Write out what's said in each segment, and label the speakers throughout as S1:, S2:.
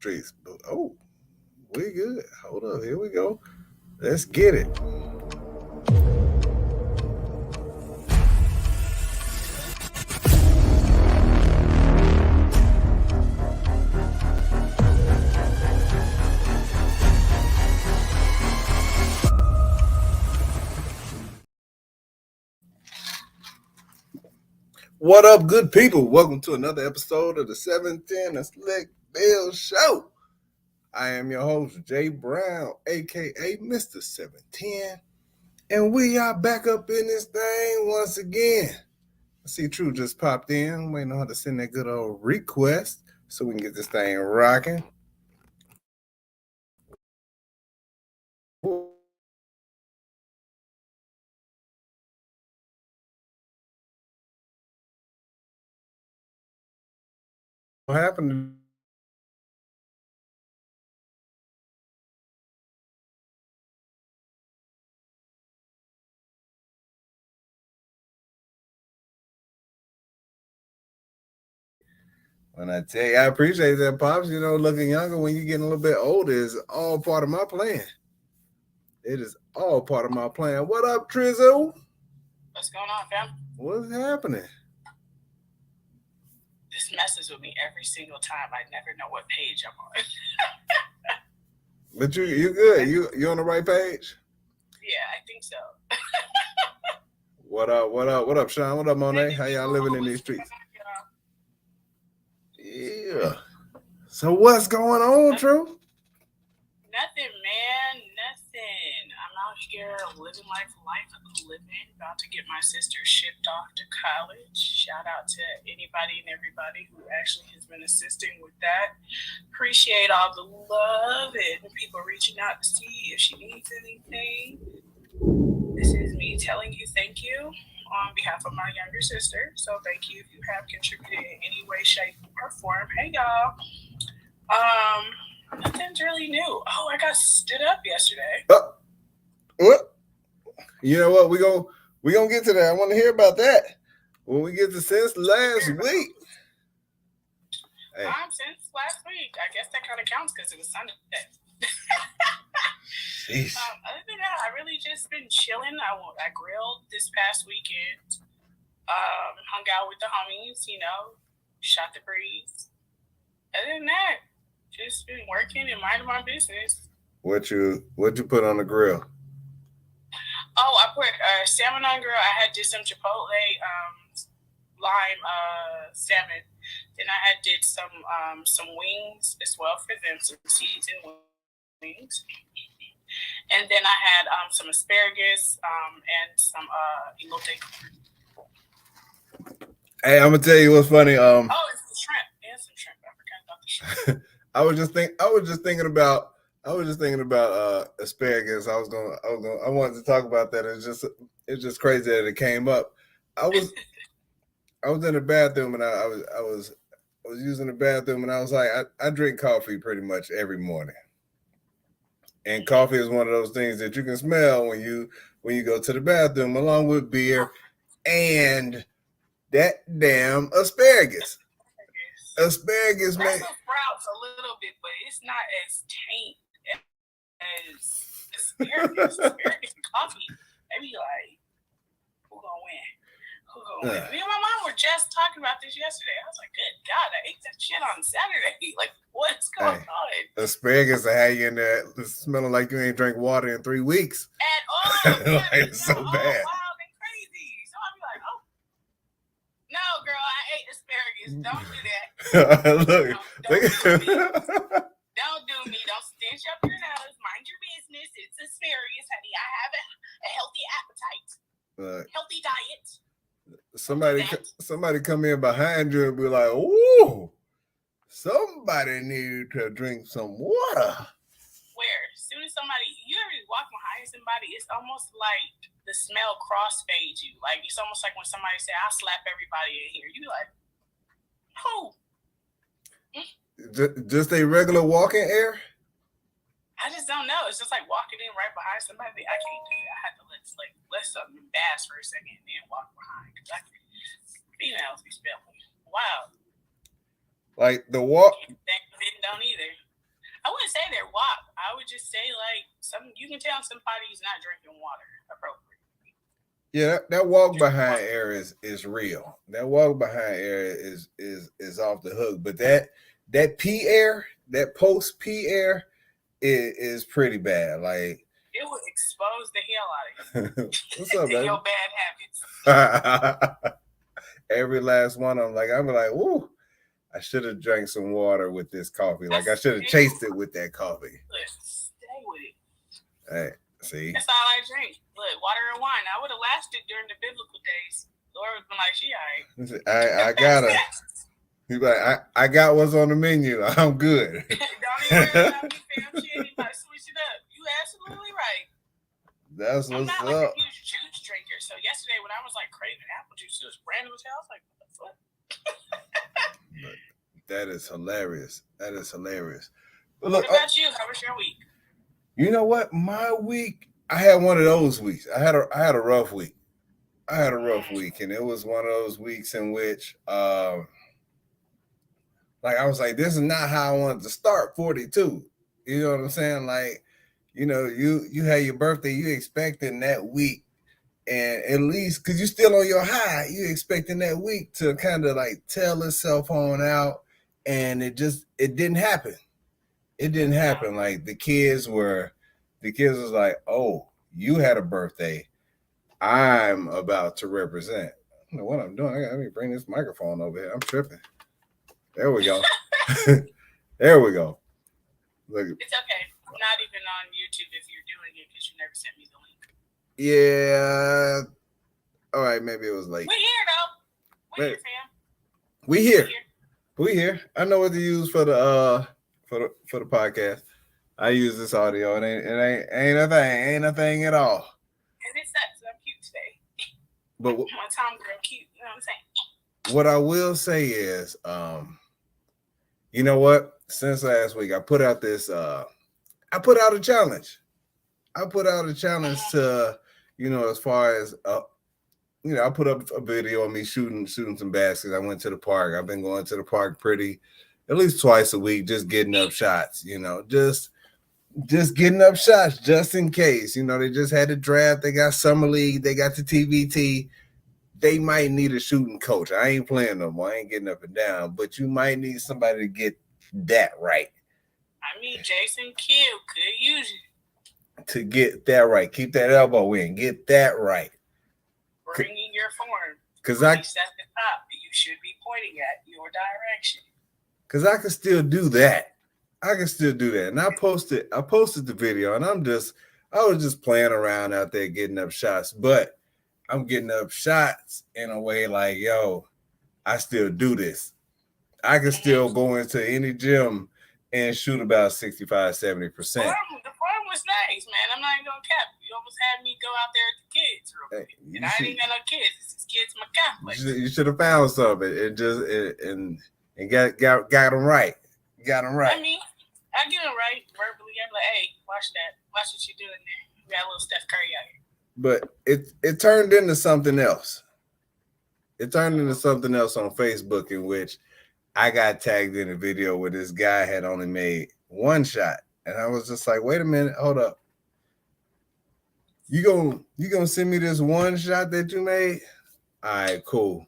S1: streets. But, we good. Hold up. Here we go. Let's get it. What up, good people? Welcome to another episode of the 710 and Slickville Show. I am your host, Jay Brown, a.k.a. Mr. 710. And we are back up in this thing once again. I see True just popped in. I'm waiting on her to send that good old request so we can get this thing rocking. What happened? When I tell you, I appreciate that, Pops. You know, looking younger when you're getting a little bit older is all part of my plan. It is all part of my plan. What up, Trizzo?
S2: What's going on, fam?
S1: What's happening?
S2: This messes with me every single time. I never know what page I'm on.
S1: But you good. You on the right page?
S2: Yeah, I think so.
S1: What up, Sean? What up, Monet? How y'all living in these streets? Yeah. So what's going on, True?
S2: Nothing, man. Nothing. I'm out here living life, about to get my sister shipped off to college. Shout out to anybody and everybody who actually has been assisting with that. Appreciate all the love and people reaching out to see if she needs anything. This is me telling you thank you on behalf of my younger sister. So thank you if you have contributed in any way, shape, or form. Hey, y'all. Nothing's really new. Oh, I got stood up yesterday.
S1: What? You know what? We gonna get to that. I want to hear about that when we get to since last week.
S2: Hey. Since last week, I guess that kind of counts because it was Sunday. Other than that, I really just been chilling. I grilled this past weekend. Hung out with the homies. You know, shot the breeze. Other than that, just been working and minding my business.
S1: What you put on the grill?
S2: Oh, I put salmon on grill. I did some chipotle lime salmon. Then I did some wings as well for them, some seasoned wings. And then I had some asparagus and some elote.
S1: Hey, I'm gonna tell you what's funny.
S2: It's the shrimp. Yeah, some shrimp. I forgot about the shrimp.
S1: I was just thinking about asparagus. I wanted to talk about that. It's just crazy that it came up. I was in the bathroom and I was using the bathroom and I was like, I drink coffee pretty much every morning. And coffee is one of those things that you can smell when you go to the bathroom, along with beer and that damn asparagus. Asparagus, man.
S2: Sprouts a little bit, but it's not as taint as asparagus. Asparagus and coffee. They be like, who gonna win? Me and my mom were just talking about this yesterday. I was like, good God, I ate that shit on Saturday. Like, what's going on?
S1: Asparagus will have you in there smelling like you ain't drank water in 3 weeks.
S2: At all.
S1: It's so bad.
S2: Wild and crazy. So I'll be like, oh. No, girl, I ate asparagus. Don't do that. Don't do me. Don't stench up your nose. Mind your business. It's asparagus, honey. I have a healthy appetite. Healthy diet.
S1: Somebody come in behind you and be like, ooh, somebody need to drink some water.
S2: Where? As soon as you ever walk behind somebody, it's almost like the smell crossfades you. Like, it's almost like when somebody say, I'll slap everybody in here. You be like, who?
S1: Just a regular walking air?
S2: I just don't know. It's just like walking in right behind somebody. I can't do it. I have to let something bass for a second and then walk behind. Females be smelling. Wow.
S1: Like the walk.
S2: Men don't either. wouldn't say they're WAP. I would just say you can tell somebody's not drinking water appropriately.
S1: Yeah, that walk behind air is real. That walk behind air is off the hook. But that pee air, that post pee air is pretty bad. Like
S2: it would expose the hell out of you.
S1: What's up, man?
S2: Your bad habits.
S1: Every last one of them. Like I'm like, ooh, I should have drank some water with this coffee. Like I should have chased it with that coffee.
S2: Look, stay with it.
S1: Hey, see?
S2: That's all I drink. Look, water and wine. I would have lasted during the biblical days. Lord would have been like, she all right.
S1: I gotta. He's like, I got what's on the menu. I'm good.
S2: Don't even worry about me, fam. She ain't about to switch it up. You absolutely right.
S1: That's what's
S2: I'm not
S1: up.
S2: like a huge juice drinker. So yesterday when I was like craving apple juice, it was random as hell. I was like, what the fuck?
S1: That is hilarious. That is hilarious.
S2: But look, what about you? How was your week?
S1: You know what? My week, I had one of those weeks. I had a rough week. I had a rough week, and it was one of those weeks in which like I was like, this is not how I wanted to start 42. You know what I'm saying? Like, you know, you had your birthday, you expecting that week, and at least because you're still on your high, you expecting that week to kind of like tell itself on out, and it didn't happen. It didn't happen. Like the kids was like, oh, you had a birthday. I'm about to represent. I don't know what I'm doing. I gotta bring this microphone over here. I'm tripping. There we go. There we go. Look.
S2: It's okay. I'm not even on YouTube if you're doing it because you never sent me the link.
S1: Yeah. All right, maybe it was late.
S2: We here though. We here, fam.
S1: We here. We here. I know what to use for the podcast. I use this audio. It ain't a thing. Ain't a thing at all.
S2: And it sucks. I'm cute today.
S1: But
S2: my Tom girl cute. You know what I'm saying?
S1: What I will say is, you know what? Since last week, I put out a challenge. I put out a challenge to, you know, as far as, you know, I put up a video of me shooting some baskets. I went to the park. I've been going to the park at least twice a week, just getting up shots, you know, just getting up shots just in case. You know, they just had the draft. They got summer league. They got the TBT. They might need a shooting coach. I ain't playing no more. I ain't getting up and down. But you might need somebody to get that right.
S2: I mean, Jason Kidd could use you.
S1: To get that right. Keep that elbow in. Get that right.
S2: Bringing your form.
S1: Because
S2: at the top, you should be pointing at your direction.
S1: Because I can still do that. And I posted the video, and I was just playing around out there getting up shots. But I'm getting up shots in a way like, yo, I still do this. I can still go into any gym and shoot about 65-70%.
S2: The form was nice, man. I'm not even gonna cap. You almost had me go out there with the kids real quick. And I ain't got no kids. This is kids in my complex.
S1: You should have found something and got them right. Got them right.
S2: I mean, I get them right verbally. I'm like, hey, watch that. Watch what you're doing there. We got a little Steph Curry out here.
S1: But it turned into something else. It turned into something else on Facebook, in which I got tagged in a video where this guy had only made one shot. And I was just like, wait a minute, hold up. You gonna send me this one shot that you made? All right, cool.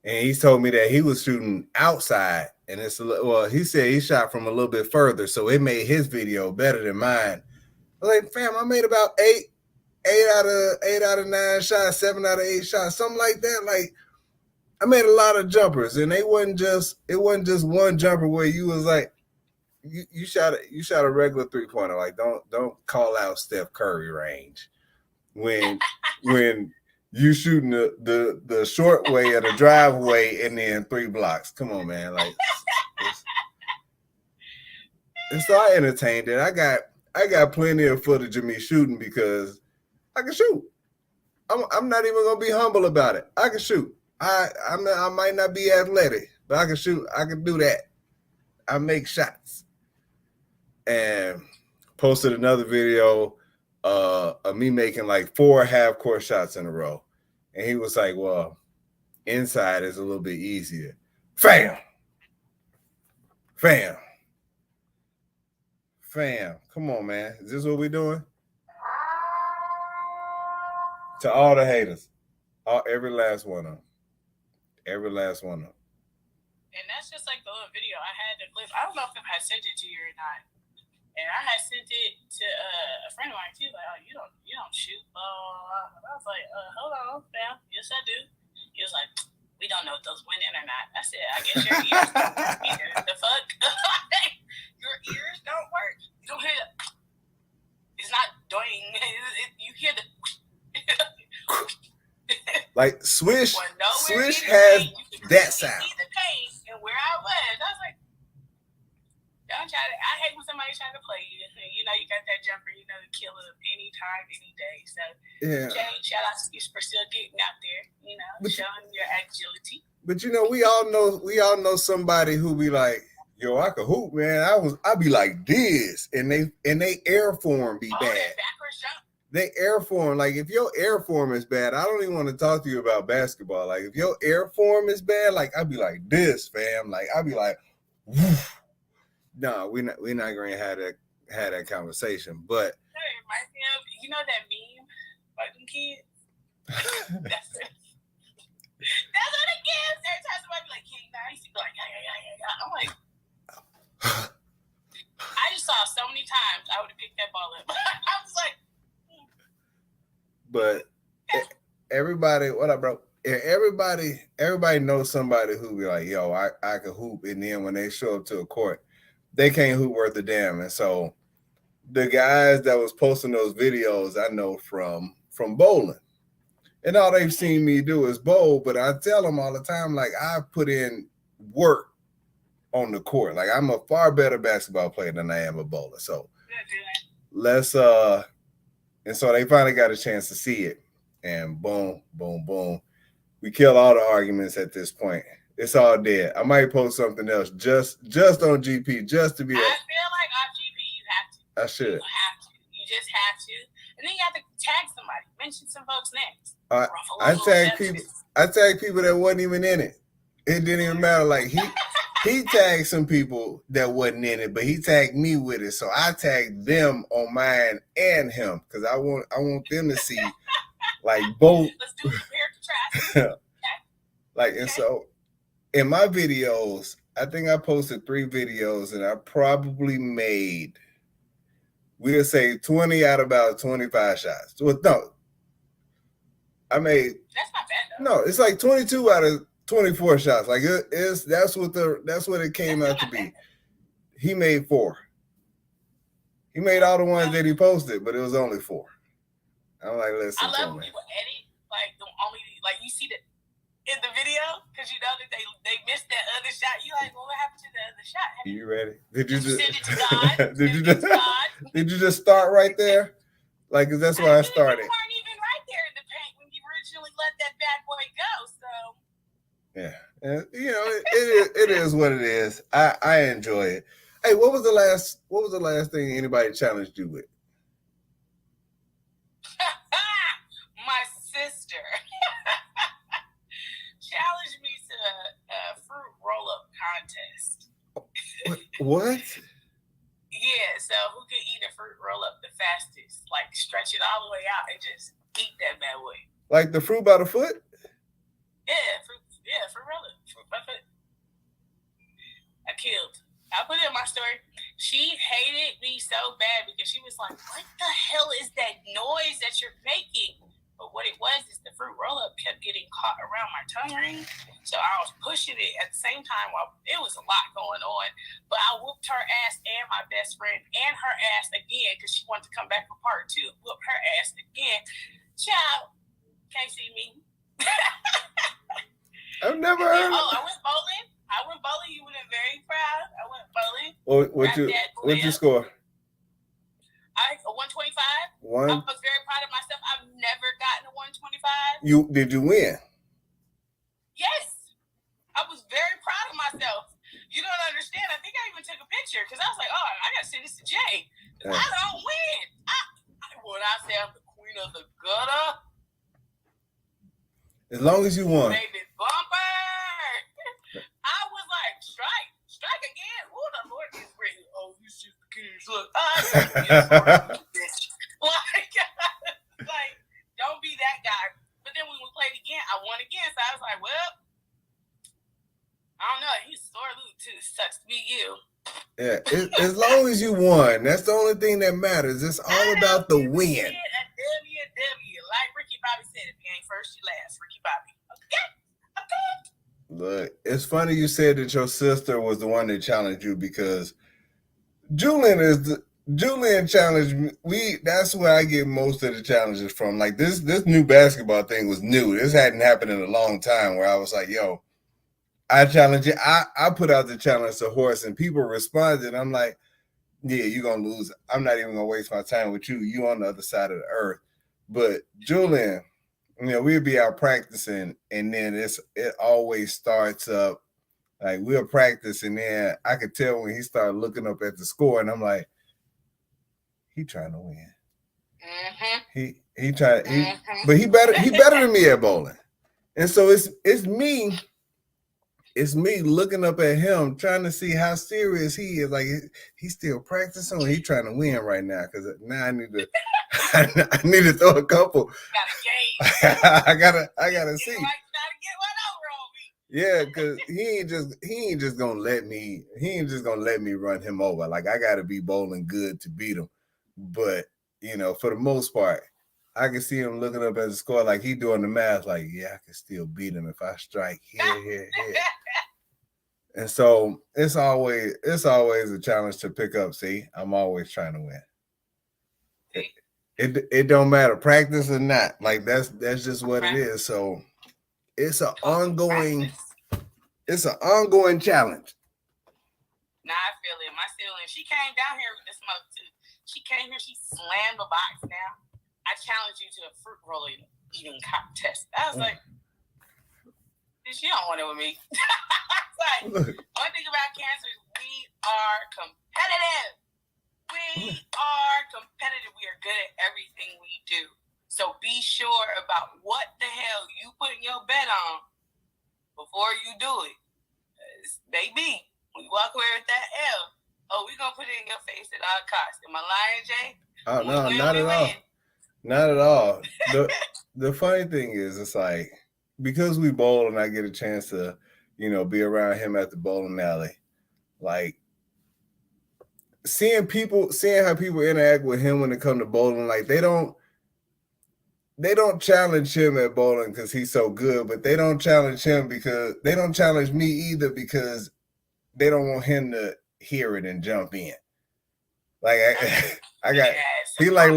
S1: And he told me that he was shooting outside, and he said he shot from a little bit further, so it made his video better than mine. I was like, fam, I made about 8 out of 9 shots, 7 out of 8 shots, something like that. Like, I made a lot of jumpers, and it wasn't just one jumper where you was like, you shot a regular 3-pointer. Like, don't call out Steph Curry range when you shooting the short way or the driveway and then 3 blocks. Come on, man. Like, and so I entertained it. I got plenty of footage of me shooting because I can shoot. I'm not even gonna be humble about it. I can shoot. I might not be athletic, but I can shoot. I can do that. I make shots. And posted another video of me making like 4 half-court shots in a row. And he was like, well, inside is a little bit easier. Fam. Fam, come on, man. Is this what we doing? To all the haters, every last one of them, every last one of them.
S2: And that's just like the little video I had the clip. I don't know if I sent it to you or not. And I had sent it to a friend of mine too. Like, oh, you don't shoot. I was like, hold on, fam. Yes, I do. He was like, we don't know if those went in or not. I said, I guess your ears don't work either. The fuck? Your ears don't work. You don't hear it. It's not doing. You hear the.
S1: Like Swish, Swish has that sound.
S2: You see the pain and where I was like, don't try to. I hate when somebody trying to play you. You know, you got that jumper. You know, to kill it anytime, any day. So, yeah. Jay, shout out to you for still getting out there. You know, showing your agility.
S1: But you know, we all know somebody who be like, yo, I could hoop, man. I be like this, and they air form be bad.
S2: That backwards jump.
S1: They air form. Like if your air form is bad, I don't even want to talk to you about basketball. Like if your air form is bad, like I'd be like this, fam. Like I'd be like, woof. No, we're not gonna have that conversation. But
S2: that reminds me of, you know that meme about them kids? That's it. That's what it is. Every time somebody be like, King, I used to be like, yeah. I'm like, I just saw so many times I would have picked that ball up. I was like,
S1: but everybody, what up, bro? Everybody knows somebody who be like, yo, I can hoop, and then when they show up to a court, they can't hoop worth a damn. And so the guys that was posting those videos, I know from bowling, and all they've seen me do is bowl. But I tell them all the time, like I put in work on the court. Like I'm a far better basketball player than I am a bowler. So let's and so they finally got a chance to see it, and boom, boom, boom. We kill all the arguments at this point. It's all dead. I might post something else just on GP, just to be.
S2: I feel like on GP you have to.
S1: I should.
S2: You have to. You just have to, and then you have to tag somebody, mention some folks' names.
S1: I tag people that wasn't even in it. It didn't even matter. Like he tagged some people that wasn't in it, but he tagged me with it. So I tagged them on mine and him because I want them to see like both.
S2: Let's do compare contrast.
S1: Like, and so in my videos, I think I posted 3 videos and I probably made, we'll say 20 out of about 25 shots. Well, no, I made.
S2: That's not bad though.
S1: No, it's like 22 out of 24 shots. Like that's what it came out to be. He made 4. He made all the ones that he posted, but it was only 4. I'm like, listen.
S2: I love when people edit like the only like you see that in the video because you know that they missed that other shot. You like, well, what happened to the other shot?
S1: You ready? Did you just
S2: send it to God?
S1: Did you just start right there? Like, cause that's where I started.
S2: You weren't even right there in the paint when you originally let that bad boy go. So.
S1: Yeah, and you know it is what it is. I enjoy it. Hey, what was the last thing anybody challenged you with?
S2: My sister challenged me to a fruit roll-up contest.
S1: What?
S2: Yeah, so who can eat a fruit roll-up the fastest? Like stretch it all the way out and just eat that bad boy.
S1: Like the fruit by the foot?
S2: Yeah, fruit roll-up. Fruit by foot. I killed. I put it in my story. She hated me so bad because she was like, what the hell is that noise that you're making? But what it was is the fruit roll-up kept getting caught around my tongue ring. So I was pushing it at the same time while it was a lot going on. But I whooped her ass and my best friend and her ass again because she wanted to come back for part 2. Whooped her ass again. Child, can't see me.
S1: I've never heard of
S2: I went bowling. You would have been very proud. I went bowling.
S1: What'd you score?
S2: I 125. I was very proud of myself. I've never gotten a 125.
S1: Did you win?
S2: Yes. I was very proud of myself. You don't understand. I think I even took a picture because I was like, oh, I got to send this to Jay. Yeah. I don't win. When I say I'm the queen of the gutter.
S1: As long as you won.
S2: Baby bumper. I was like, strike again. Oh, the Lord is ready. Oh, he's just the king. bitch. Look, bitch. Like, don't be that guy. But then when we played again, I won again. So I was like, well, I don't know. He's sore loot too. Sucks to be you.
S1: Yeah, as long as you won, that's the only thing that matters. It's all about the win.
S2: A W. Like Ricky Bobby said, if you ain't first, you last. Ricky Bobby. Okay.
S1: Look, it's funny you said that your sister was the one that challenged you, because Julian challenged me. That's where I get most of the challenges from. Like this new basketball thing was new. This hadn't happened in a long time, where I was like, yo, I challenge you. I put out the challenge to Horse, and people responded. I'm like, yeah, you're going to lose. I'm not even going to waste my time with you. You on the other side of the earth. But Julian, we'll be out practicing, and then it always starts up. Like, we'll practice, and then I could tell when he started looking up at the score, and I'm like, he trying to win.
S2: Mm-hmm.
S1: He tried, but he better than me at bowling. And so it's me. It's me looking up at him, trying to see how serious he is. Like, he's still practicing, or he trying to win right now? Because now I need to throw a couple. I gotta see. Yeah, because he ain't just gonna let me run him over. Like, I gotta be bowling good to beat him. But for the most part, I can see him looking up at the score, like he doing the math. Like, yeah, I can still beat him if I strike here. And so it's always a challenge to pick up. See, I'm always trying to win. It don't matter, practice or not. Like, that's just what it is. So it's an ongoing challenge.
S2: Nah, I feel it. My feeling. She came down here with the smoke too. She came here. She slammed the box down. I challenge you to a fruit roll eating contest. I was like, she don't want it with me. Like, one thing about cancer is we are competitive. We are good at everything we do. So be sure about what the hell you put your bet on before you do it. Baby, when you walk away with that L, we're going to put it in your face at all costs. Am I lying, Jay?
S1: Oh, no, not at all. Not at all. The funny thing is, it's like, because we bowl and I get a chance to, be around him at the bowling alley, like, seeing how people interact with him when it comes to bowling, like, they don't challenge him at bowling because he's so good, but they don't challenge him because they don't challenge me either, because they don't want him to hear it and jump in. Like, he like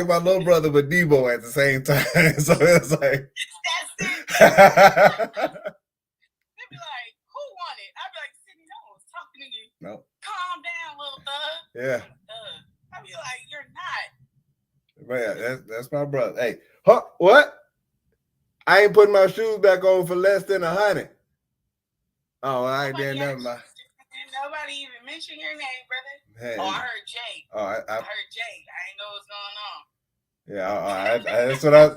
S1: my little brother with Debo at the same time. So it's like,
S2: they'd be like, who won it? I'd be like, Sydney, no one's talking to you.
S1: No.
S2: Calm down, little thug.
S1: Yeah.
S2: I'd be like, you're not.
S1: Man, that's my brother. Hey, what? I ain't putting my shoes back on for less than 100. Oh, I ain't done nothing.
S2: Nobody even mentioned your name, brother.
S1: Hey.
S2: I heard Jay.
S1: I
S2: heard Jay. I ain't know what's going on.
S1: Yeah,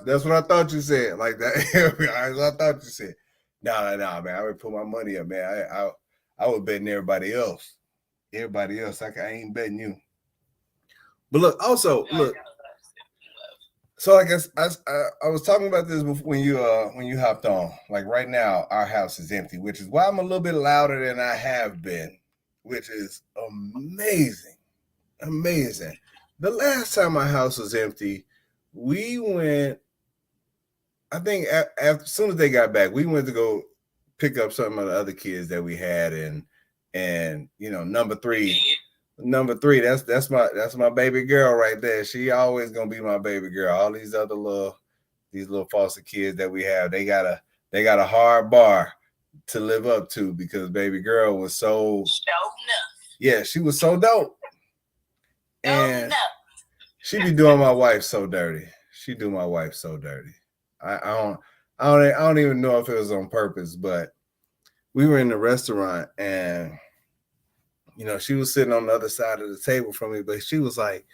S1: that's what I thought you said. Like that. That's what I thought you said. No, man. I would put my money up, man. I would betting everybody else. I ain't betting you. But look, also look. So I guess I was talking about this before when you hopped on. Like, right now, our house is empty, which is why I'm a little bit louder than I have been, which is amazing. Amazing. The last time my house was empty, we went, I think as soon as they got back, we went to go pick up some of the other kids that we had, and number three, that's my baby girl right there. She always gonna be my baby girl. All these other little foster kids that we have, they got a hard bar to live up to, because baby girl was so yeah, she was so dope. And she be doing my wife so dirty. She do my wife so dirty. I don't even know if it was on purpose, but we were in the restaurant, and she was sitting on the other side of the table from me, but she was like,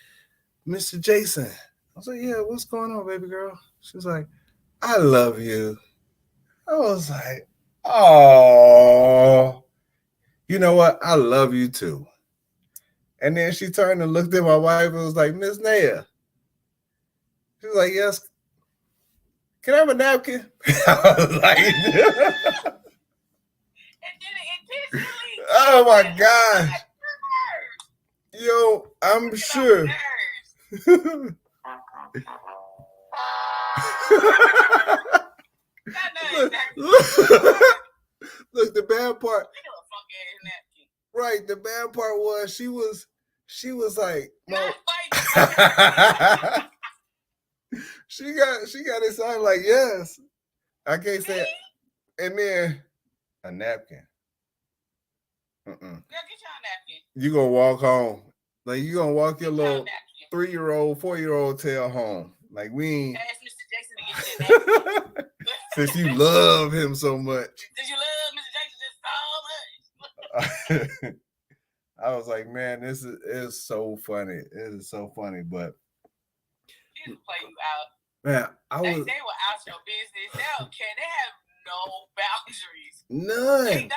S1: Mr. Jason. I was like, yeah, what's going on, baby girl? She was like, I love you. I was like, oh, you know what? I love you too. And then she turned and looked at my wife and was like, Miss Naya. She was like, yes. Can I have a napkin? I was like, oh my gosh. Yo, I'm sure. Look, the bad part. Right, the bad part was she was like, she got excited like, yes. I can't say it. And then a napkin.
S2: Get you a napkin.
S1: You gonna walk home. Like you gonna walk your little 3-year-old, 4-year-old tail home. Like we ain't.
S2: Ask Mr. Jackson to get you a napkin.
S1: Since you love him so much.
S2: Did you love Mr. Jackson so much?
S1: I was like, man, this is so funny. It is so funny, but
S2: kids play you out.
S1: Man,
S2: they were out your business. They don't care. They have no boundaries.
S1: None.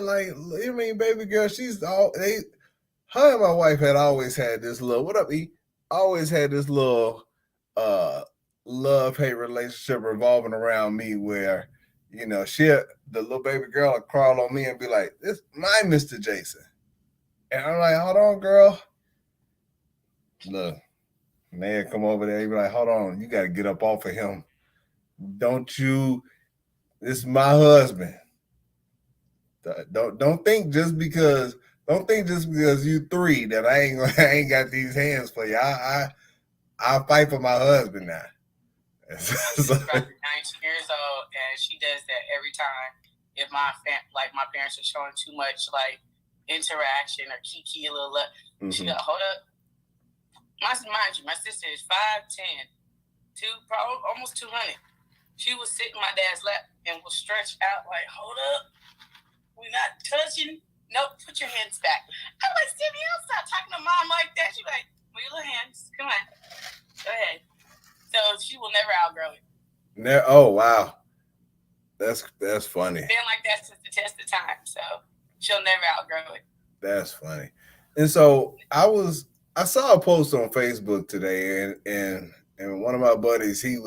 S1: Like, I mean, baby girl, her and my wife had always had this little, what up, E? Always had this little love-hate relationship revolving around me where, you know, the little baby girl would crawl on me and be like, this my Mr. Jason. And I'm like, hold on, girl. Look, man, come over there. You be like, hold on, you got to get up off of him. This is my husband. Don't think just because you 3 that I ain't got these hands for you. I'll fight for my husband now.
S2: She's about 19 years old, and she does that every time. If my parents are showing too much like interaction or kiki a little, she go, hold up. Mind you, my sister is 5'10", almost 200. She would sit in my dad's lap and will stretch out like, hold up, we're not touching. Nope, put your hands back. I'm like, Stevie, don't stop talking to mom like that. She's like, move your little hands. Come on. Go ahead. So she will never outgrow it.
S1: Oh, wow. That's funny.
S2: Been like that since the test of time, so she'll never outgrow it.
S1: That's funny. And so I saw a post on Facebook today, and one of my buddies, he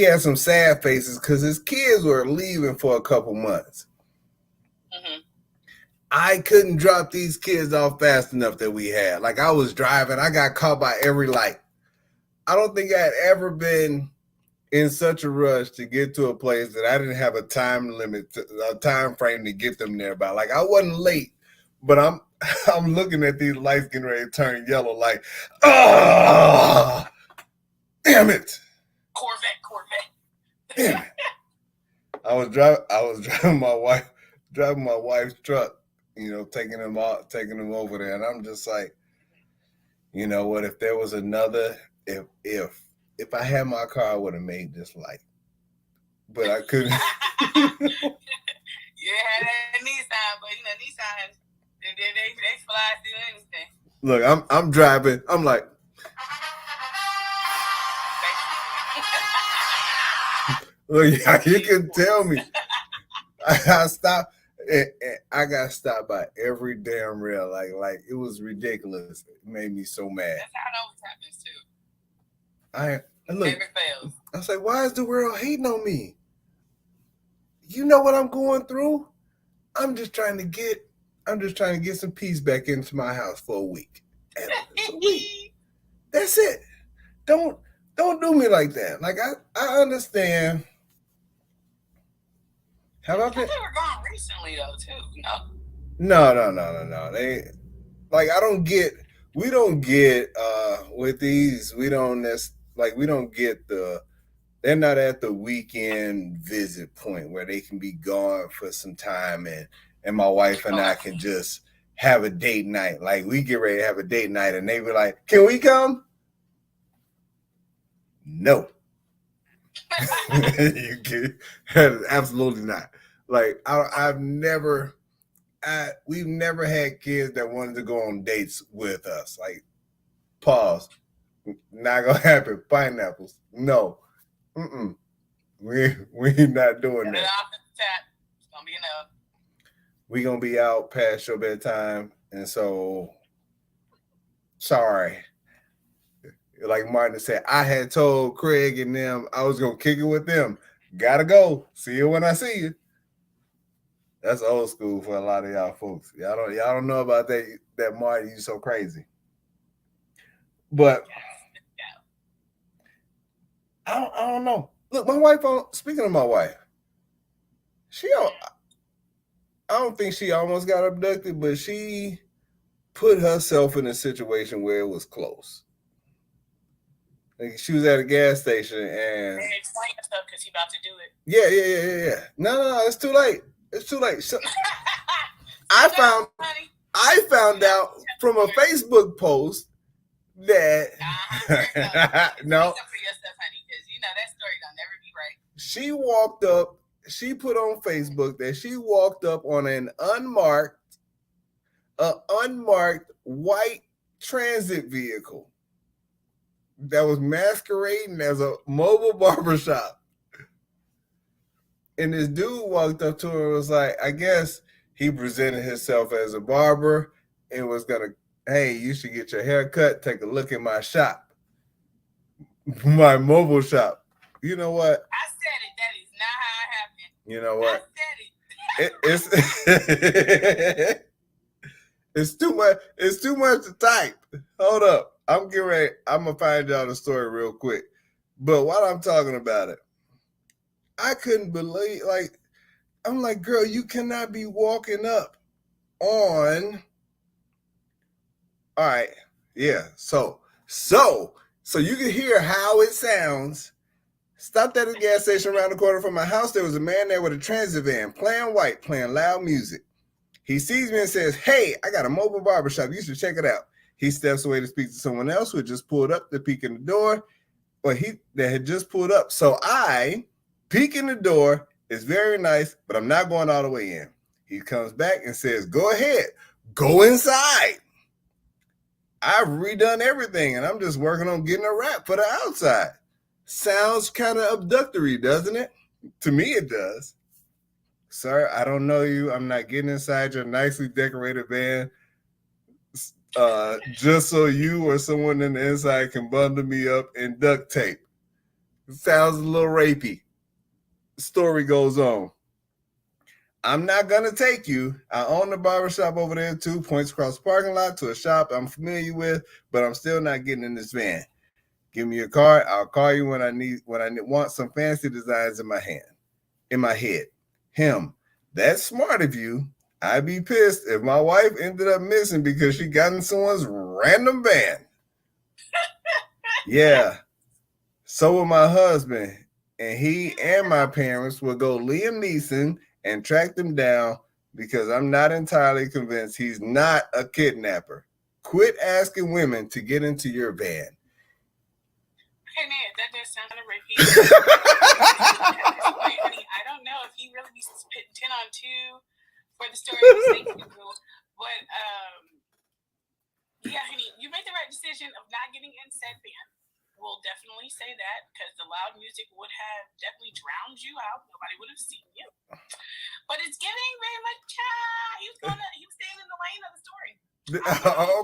S1: had some sad faces because his kids were leaving for a couple months. Mm-hmm. I couldn't drop these kids off fast enough that we had. Like I was driving, I got caught by every light. I don't think I had ever been in such a rush to get to a place that I didn't have a time frame to get them there by. Like I wasn't late, but I'm looking at these lights getting ready to turn yellow. Like, oh, damn it!
S2: Corvette.
S1: Damn it! I was driving my wife's truck. You know, taking them over there, and I'm just like, you know what? If there was another, if I had my car, I would have made this light, but I couldn't.
S2: You had that Nissan, but you know Nissans, they fly through anything.
S1: Look, I'm driving. I'm like, look, you can tell me. I stopped. I got stopped by every damn rail. Like it was ridiculous. It made me so mad.
S2: That's how it always happens too.
S1: Look,
S2: never fails.
S1: I was like, why is the world hating on me? You know what I'm going through? I'm just trying to get some peace back into my house for a week. And it's a week. That's it. Don't do me like that. Like I understand. Have I been?
S2: They were gone recently though too.
S1: No. They like we don't get with these. We don't get they're not at the weekend visit point where they can be gone for some time and my wife and I can just have a date night. Like we get ready to have a date night and they be like, "Can we come?" No. You can absolutely not. Like we've never had kids that wanted to go on dates with us. Like, pause. Not gonna happen. Pineapples. No. We're not doing that.
S2: It's gonna be enough.
S1: We're gonna be out past your bedtime, and so Sorry. Like Martin said, I had told Craig and them I was gonna kick it with them. Gotta go. See you when I see you. That's old school for a lot of y'all folks. Y'all don't know about that Martin. You so crazy. But I don't know. Look, my wife. Speaking of my wife, I don't think she almost got abducted, but she put herself in a situation where it was close. Like she was at a gas station and
S2: explain stuff because he about to do it.
S1: Yeah. No, it's too late. It's too late. So, I found out from a Facebook post that no.
S2: For yourself, honey, because you know that story don't never be right.
S1: She walked up. She put on Facebook that she walked up on an unmarked white transit vehicle that was masquerading as a mobile barbershop. And this dude walked up to her and was like, I guess he presented himself as a barber and was going to, hey, you should get your hair cut. Take a look at my shop, my mobile shop. You know what?
S2: I said it. That is not how it happened.
S1: You know what?
S2: I said
S1: it. It's too much. It's too much to type. Hold up. I'm getting ready. I'm going to find y'all the story real quick. But while I'm talking about it, I couldn't believe, I'm like, girl, you cannot be walking up on. All right. Yeah. So you can hear how it sounds. Stopped at a gas station around the corner from my house. There was a man there with a transit van, playing white, playing loud music. He sees me and says, hey, I got a mobile barbershop. You should check it out. He steps away to speak to someone else who had just pulled up to peek in the door. That had just pulled up. So I peek in the door. It's very nice, but I'm not going all the way in. He comes back and says, go ahead. Go inside. I've redone everything, and I'm just working on getting a wrap for the outside. Sounds kind of abductory, doesn't it? To me, it does. Sir, I don't know you. I'm not getting inside your nicely decorated van just so you or someone in the inside can bundle me up in duct tape. It sounds a little rapey. The story goes on. I'm not going to take you. I own the barbershop over there, 2 points across the parking lot to a shop I'm familiar with, but I'm still not getting in this van. Give me your card. I'll call you when I want some fancy designs in my head. Him. That's smart of you. I'd be pissed if my wife ended up missing because she got in someone's random van. Yeah. So will my husband. And he and my parents will go Liam Neeson and track them down because I'm not entirely convinced he's not a kidnapper. Quit asking women to get into your van.
S2: Hey man, that does sound kind of rapey. Honey, I don't know if he really be spitting 10 on 2 for the story of the people, but yeah, honey, you made the right decision of not getting in said van. We'll definitely say that because the loud music would have definitely drowned you out. Nobody would have seen you. But it's giving very much. He was staying in the lane of the story.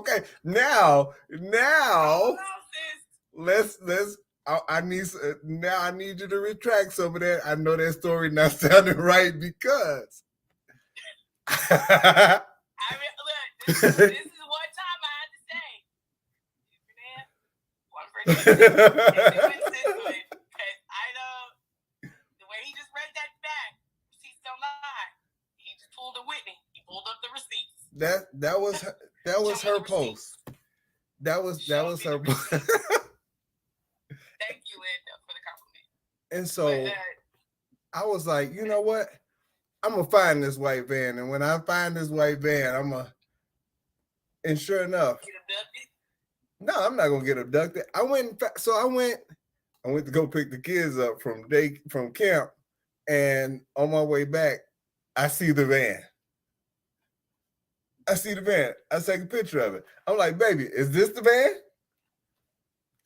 S1: Okay, now let's. I need you to retract some of that. I know that story not sounding right because.
S2: I mean, look, this is one time I had to say, man, one for because I know the way he just read that back, receipts don't lie. He just pulled a Whitney. He pulled up the receipts.
S1: That was her post. That was her post.
S2: Thank you, Linda, for the compliment.
S1: And so I was like, you know what? I'm gonna find this white van, and when I find this white van, and sure enough,
S2: get abducted?
S1: No, I'm not gonna get abducted. I went to go pick the kids up from camp, and on my way back, I see the van. I take a picture of it. I'm like, baby, is this the van?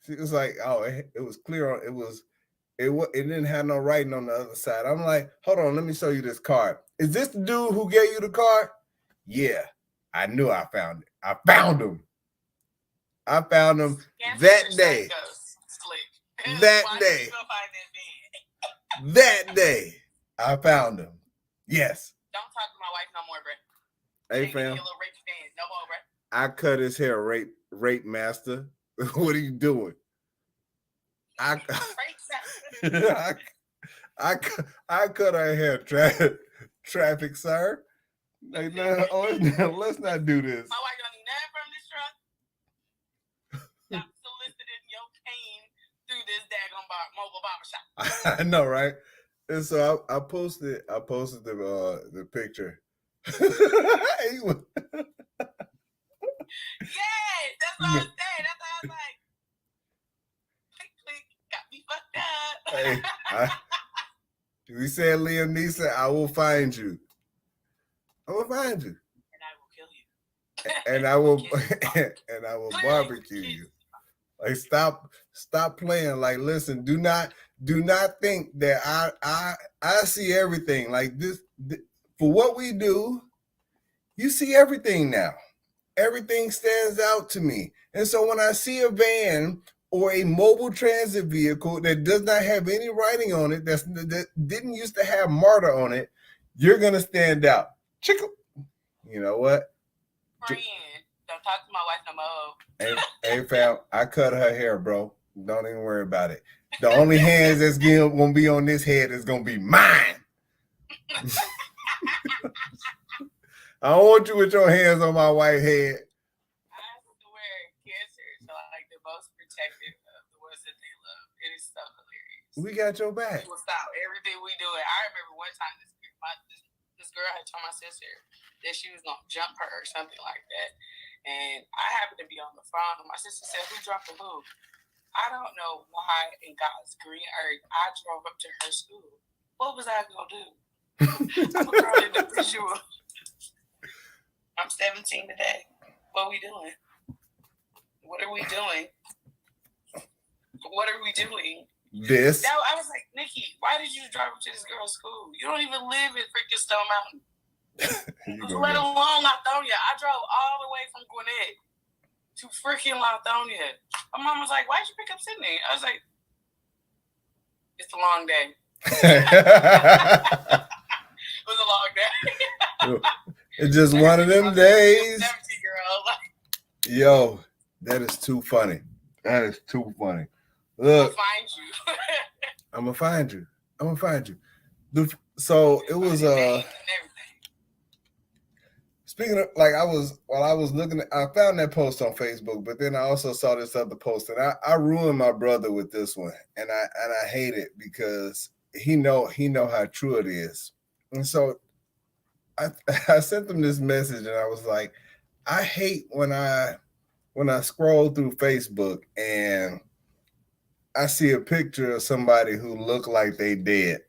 S1: She was like, oh, it was clear. It didn't have no writing on the other side. I'm like, hold on, let me show you this card. Is this the dude who gave you the card? Yeah, I knew I found it. I found him. I found them that day. That day. That day. I found them. Yes.
S2: Don't talk to my wife no more, bro.
S1: Hey, fam.
S2: No more, bro.
S1: I cut his hair, rape master. What are you doing? I cut her hair, traffic, sir. Like, no, let's not do this.
S2: My wife don't need nothing from this truck. Stop soliciting your cane through this daggone mobile barbershop.
S1: I know, right? And so I posted the picture.
S2: Yes, that's what I was saying. That's what I was like. Click, got me fucked up.
S1: Hey, we said Liam Neeson, I will find you. I will find you.
S2: And I will kill you.
S1: And I will barbecue you. Like, stop playing. Like, listen, do not think that I see everything. Like, this for what we do, you see everything now. Everything stands out to me. And so when I see a van or a mobile transit vehicle that does not have any writing on it, that didn't used to have martyr on it, you're gonna stand out. Chickle. You know what?
S2: Friend, don't talk to my wife no more.
S1: Hey, fam, I cut her hair, bro. Don't even worry about it. The only hands that's gonna be on this head is gonna be mine. I don't want you with your hands on my white head.
S2: I swear, cancers are like the most protective of the ones that they love. It is so hilarious.
S1: We got your back.
S2: We'll stop everything we do. I remember one time this girl had told my sister that she was gonna jump her or something like that, and I happened to be on the phone. And my sister said, "Who dropped the who?" I don't know why in God's green earth I drove up to her school. What was I gonna do? I'm a girl in the visual. I'm 17 today. What are we doing? What are we doing? What are we doing?
S1: This.
S2: Now, I was like, Nikki, why did you drive up to this girl's school? You don't even live in freaking Stone Mountain. Let alone Lithonia. I drove all the way from Gwinnett to freaking Lithonia. My mom was like, why'd you pick up Sydney? I was like, it's a long day. It was a long day.
S1: It's just one of them days. Yo, that is too funny. That is too funny. Look, I'm gonna find you. So it was speaking of, like, I was looking at, I found that post on Facebook, but then I also saw this other post, and I ruined my brother with this one, and I hate it because he know how true it is. And so I sent him this message, and I was like, I hate when I scroll through Facebook and I see a picture of somebody who look like they dead.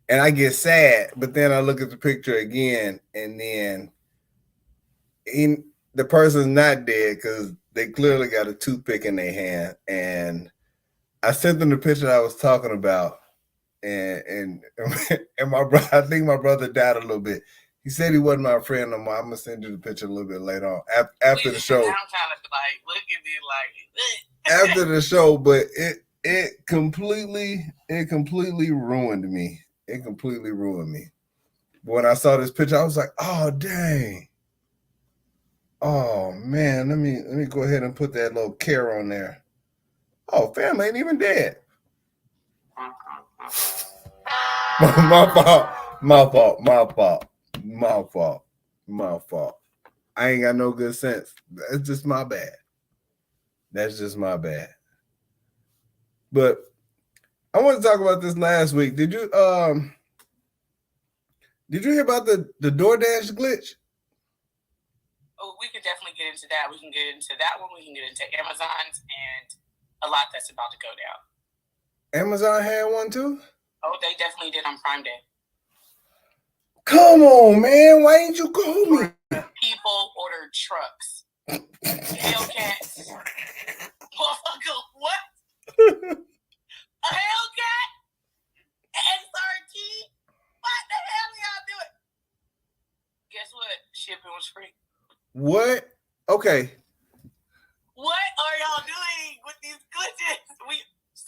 S1: And I get sad, but then I look at the picture again, and then the person's not dead because they clearly got a toothpick in their hand. And I sent them the picture I was talking about, and my brother, I think my brother died a little bit. He said he wasn't my friend no more. I'm gonna send you the picture a little bit later on after the show. I'm kind of like, look at me like after the show, but it completely ruined me. It completely ruined me. But when I saw this picture, I was like, oh dang. Oh man, let me go ahead and put that little care on there. Oh, family ain't even dead. My fault. I ain't got no good sense. That's just my bad. But I want to talk about this last week. Did you hear about the DoorDash glitch?
S2: Oh, we could definitely get into that. We can get into that one. We can get into Amazon's and a lot that's about to go down.
S1: Amazon had one too?
S2: Oh, they definitely did on Prime Day.
S1: Come on, man. Why ain't you call me?
S2: People ordered trucks. Hellcats. Motherfucker, what? A Hellcat? XRT? What the hell y'all doing? Guess what? Shipping was free.
S1: What? Okay.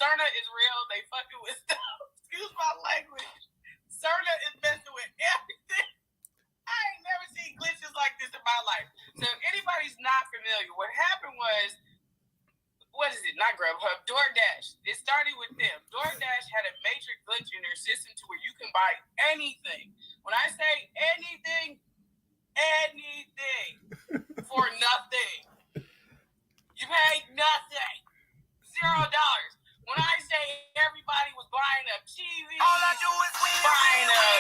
S2: Cerna is real. They fucking with stuff. Excuse my language. Cerna is messing with everything. I ain't never seen glitches like this in my life. So if anybody's not familiar, what happened was, what is it? Not Grubhub, DoorDash. It started with them. DoorDash had a major glitch in their system to where you can buy anything. When I say anything for nothing. You paid nothing. $0. When I say everybody was buying up TV, all I do is buying up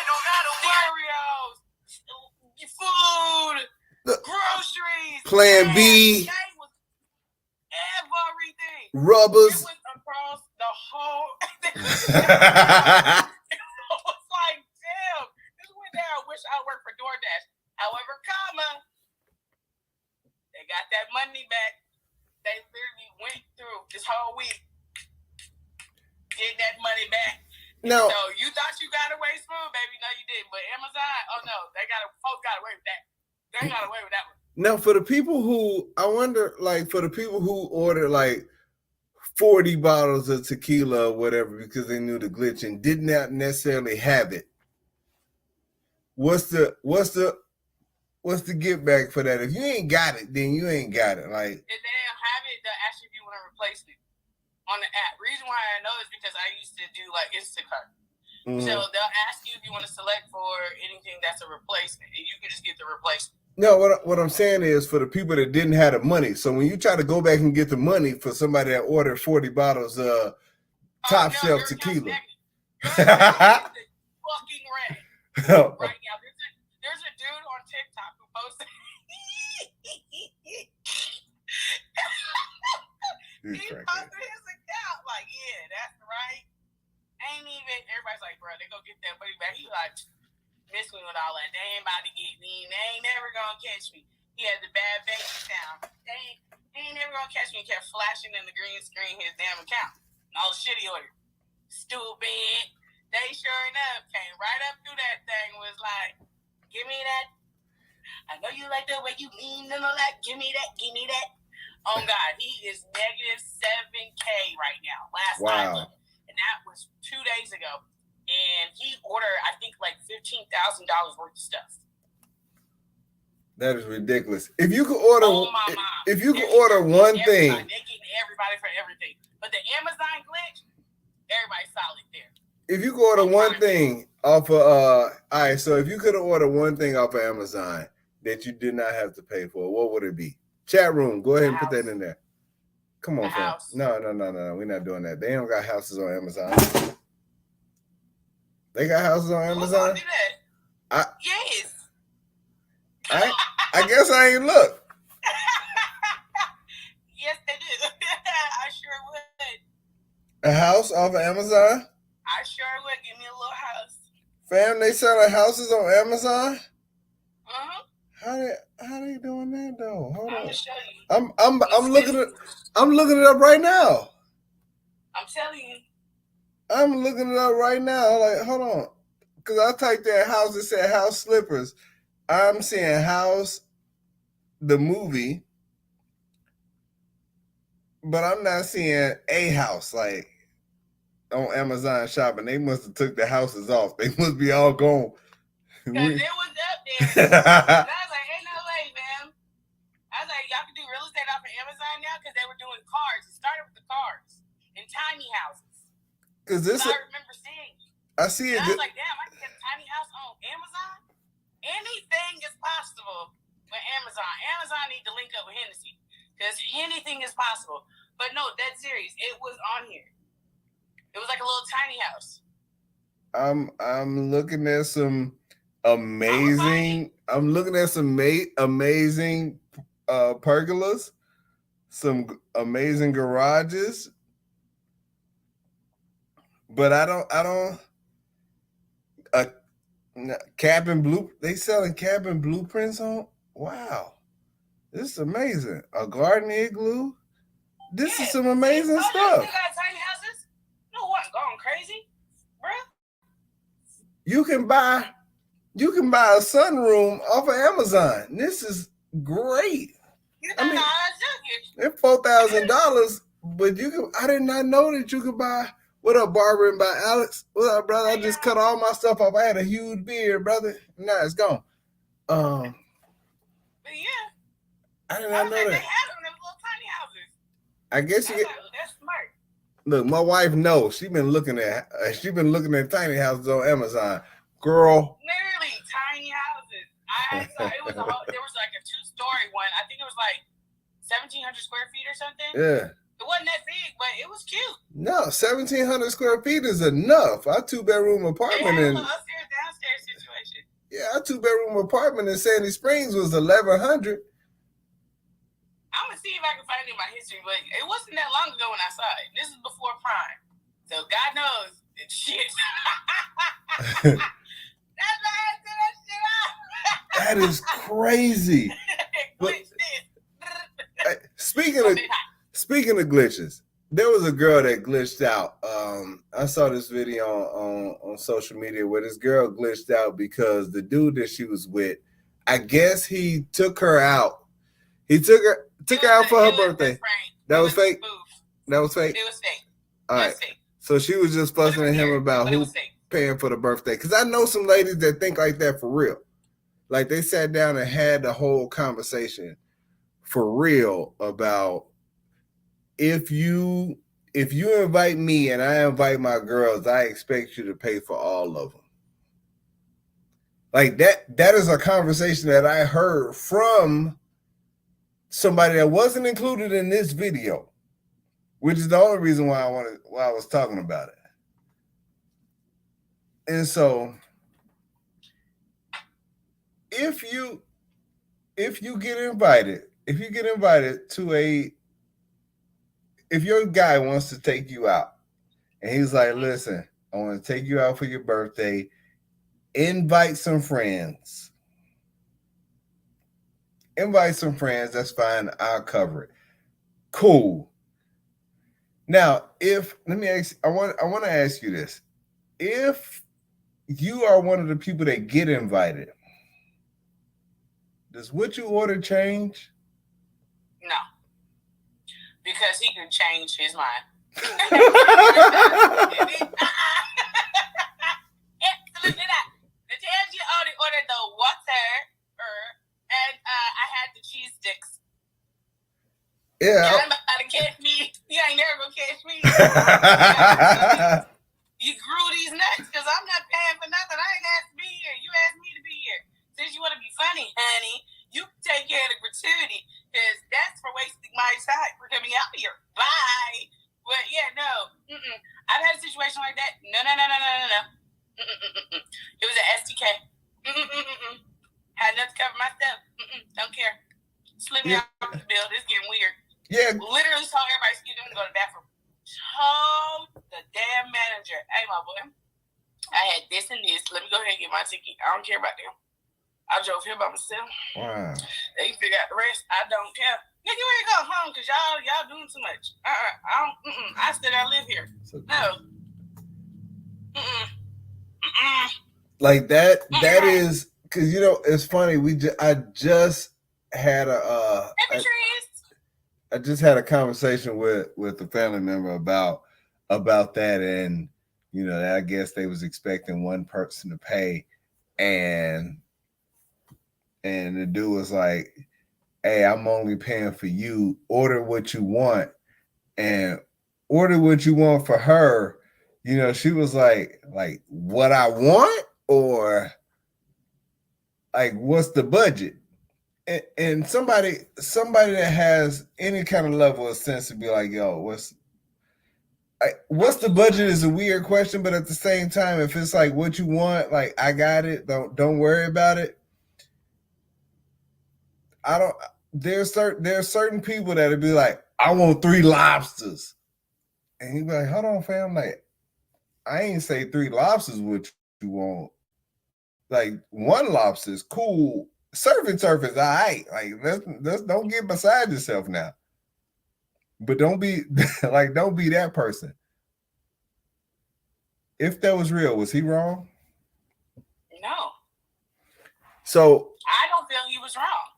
S2: Cheerios, food, groceries,
S1: Plan B,
S2: everything,
S1: rubbers.
S2: It went across the whole. It was like, damn, this went down. I wish I worked for DoorDash. However, they got that money back. They literally went through this whole week, get that money back.
S1: No.
S2: So you thought you got away smooth, baby? No, you didn't. But Amazon, oh no, folks got away with that. They got away with that one.
S1: Now, for the people who, I wonder, like, for the people who ordered like 40 bottles of tequila or whatever because they knew the glitch and did not necessarily have it, what's the get back for that? If you ain't got it, then you ain't got it. Like,
S2: if they don't have it, they'll ask you if you want to replace it on the app. Reason why I know is because I used to do like Instacart. Mm-hmm. So they'll ask you if you want to select for anything that's a replacement, and you can just get the replacement.
S1: No, what I'm saying is for the people that didn't have the money. So when you try to go back and get the money for somebody that ordered 40 bottles of top shelf tequila.
S2: Fucking red. Right now, there's a dude on TikTok who posted. He posted his account like, yeah, that's right. Ain't even, everybody's like, bro, they go get that money back. He like, miss me with all that. They ain't about to get me. They ain't never gonna catch me. He had the bad baby sound. They ain't never gonna catch me. He kept flashing in the green screen his damn account. And all the shit he ordered. Stupid. They sure enough came right up through that thing, was like, give me that. I know you like the way you lean and all that. Give me that. Give me that. Oh God, he is negative 7K right now. Last time I looked. And that was 2 days ago. And he ordered, I think, like $15,000 worth of stuff.
S1: That is ridiculous. If you could order, if you could order one thing,
S2: they're getting everybody for everything. But the Amazon glitch, everybody's solid there.
S1: If you could order one thing off of, all right. So if you could order one thing off of Amazon that you did not have to pay for, what would it be? Chat room, go ahead and put that in there. Come on, fam. No. We're not doing that. They don't got houses on Amazon. They got houses on Amazon?
S2: Who do that? Yes.
S1: I guess I ain't look.
S2: Yes, they do. I sure would.
S1: A house off of Amazon?
S2: I sure would. Give me a little house.
S1: Fam, they selling houses on Amazon?
S2: Uh-huh.
S1: How they doing that though? Hold on.
S2: Show you.
S1: I'm looking it up right now.
S2: I'm telling you.
S1: I'm looking it up right now. Like, hold on. Because I typed that house, it said house slippers. I'm seeing house, the movie, but I'm not seeing a house like on Amazon shopping. They must have took the houses off. They must be all gone.
S2: Because it was up there. I was like, ain't no way, man. I was like, y'all can do real estate off of Amazon now because they were doing cars. It started with the cars and tiny houses.
S1: Because this,
S2: I remember seeing it.
S1: I see it.
S2: I was like, damn, I can get a tiny house on Amazon. Anything is possible with Amazon. Amazon need to link up with Hennessy because anything is possible. But no, that's serious. It was on here. It was like a little tiny house.
S1: I'm looking at some amazing. I'm looking at some amazing pergolas, some amazing garages. But I don't. Cabin blue. They selling cabin blueprints on. Wow, this is amazing. A garden igloo. This is some amazing stuff.
S2: You got tiny houses? No one going crazy, bro.
S1: You can buy a sunroom off of Amazon. This is great.
S2: You know,
S1: that $4,000 but I did not know that you could buy. What up, Barbara and by Alex? What up, brother? I just cut all my stuff off. I had a huge beard, brother. Now it's gone.
S2: But yeah,
S1: I did not know that.
S2: They had them in them little tiny houses.
S1: I guess you get.
S2: That's smart.
S1: Look, my wife knows. She's been looking at tiny houses on Amazon. Girl.
S2: Literally tiny houses. I saw there was like a 2-story one. I think it was like 1,700 square feet or something.
S1: Yeah.
S2: It wasn't that big, but it was cute.
S1: No, 1,700 square feet is enough. Our 2-bedroom apartment
S2: in upstairs, downstairs situation.
S1: Yeah, our 2-bedroom apartment in Sandy Springs was 1,100.
S2: I'm gonna see if I can find it in my history, but it wasn't that long ago when I saw it. This is before Prime, so God knows it's shit. That's why I said that shit out.
S1: That is crazy. But, speaking of glitches, there was a girl that glitched out. I saw this video on social media where this girl glitched out because the dude that she was with, I guess he took her out. He took her out for her birthday. That was fake. That was fake.
S2: It was fake.
S1: All right. So she was just fussing at him about who paying for the birthday. Because I know some ladies that think like that for real. Like they sat down and had the whole conversation for real about if you invite me and I invite my girls, I expect you to pay for all of them. Like that is a conversation that I heard from somebody that wasn't included in this video, which is the only reason why I was talking about it. And so if you get invited to if your guy wants to take you out and he's like, listen, I want to take you out for your birthday, invite some friends. Invite some friends, that's fine, I'll cover it. Cool. Now, let me ask, I want to ask you this. If you are one of the people that get invited, does what you order change?
S2: No. Because he can change his mind. I ordered the water and I had the cheese sticks.
S1: Yeah.
S2: You ain't about to catch me. You ain't never gonna catch me. You grew these nuts because I'm not paying for nothing. I ain't asked to be here. You asked me to be here. Since you want to be funny, honey, you take care of the gratuity because that's for wasting my time for coming out here. Bye. But yeah, no. I've had a situation like that. No. It was an STK. Had enough to cover my stuff. Don't care. Slip me out the bill. This is getting weird.
S1: Yeah.
S2: Literally told everybody, excuse me, to go to the bathroom. Told the damn manager, hey, my boy, I had this and this. Let me go ahead and get my ticket. I don't care about them. I drove here by myself.
S1: Wow.
S2: They can figure out the rest. I don't care. Nigga, you ready to go home because y'all doing too much. I don't. I still gotta live here. No.
S1: Like that. That is because it's funny. I just had I just had a conversation with a family member about that, and I guess they was expecting one person to pay, and the dude was like, hey, I'm only paying for you. Order what you want. And order what you want for her. She was like what I want, or like what's the budget? And somebody that has any kind of level of sense to be like, yo, what's the budget is a weird question, but at the same time, if it's like what you want, like I got it, don't worry about it. There's certain people that'll be like, I want 3 lobsters. And you be like, hold on, fam. Like, I ain't say 3 lobsters what you want. Like 1 lobster is cool. Surf is all right. Like, let's don't get beside yourself now. But don't be don't be that person. If that was real, was he wrong?
S2: No.
S1: So
S2: I don't feel he was wrong.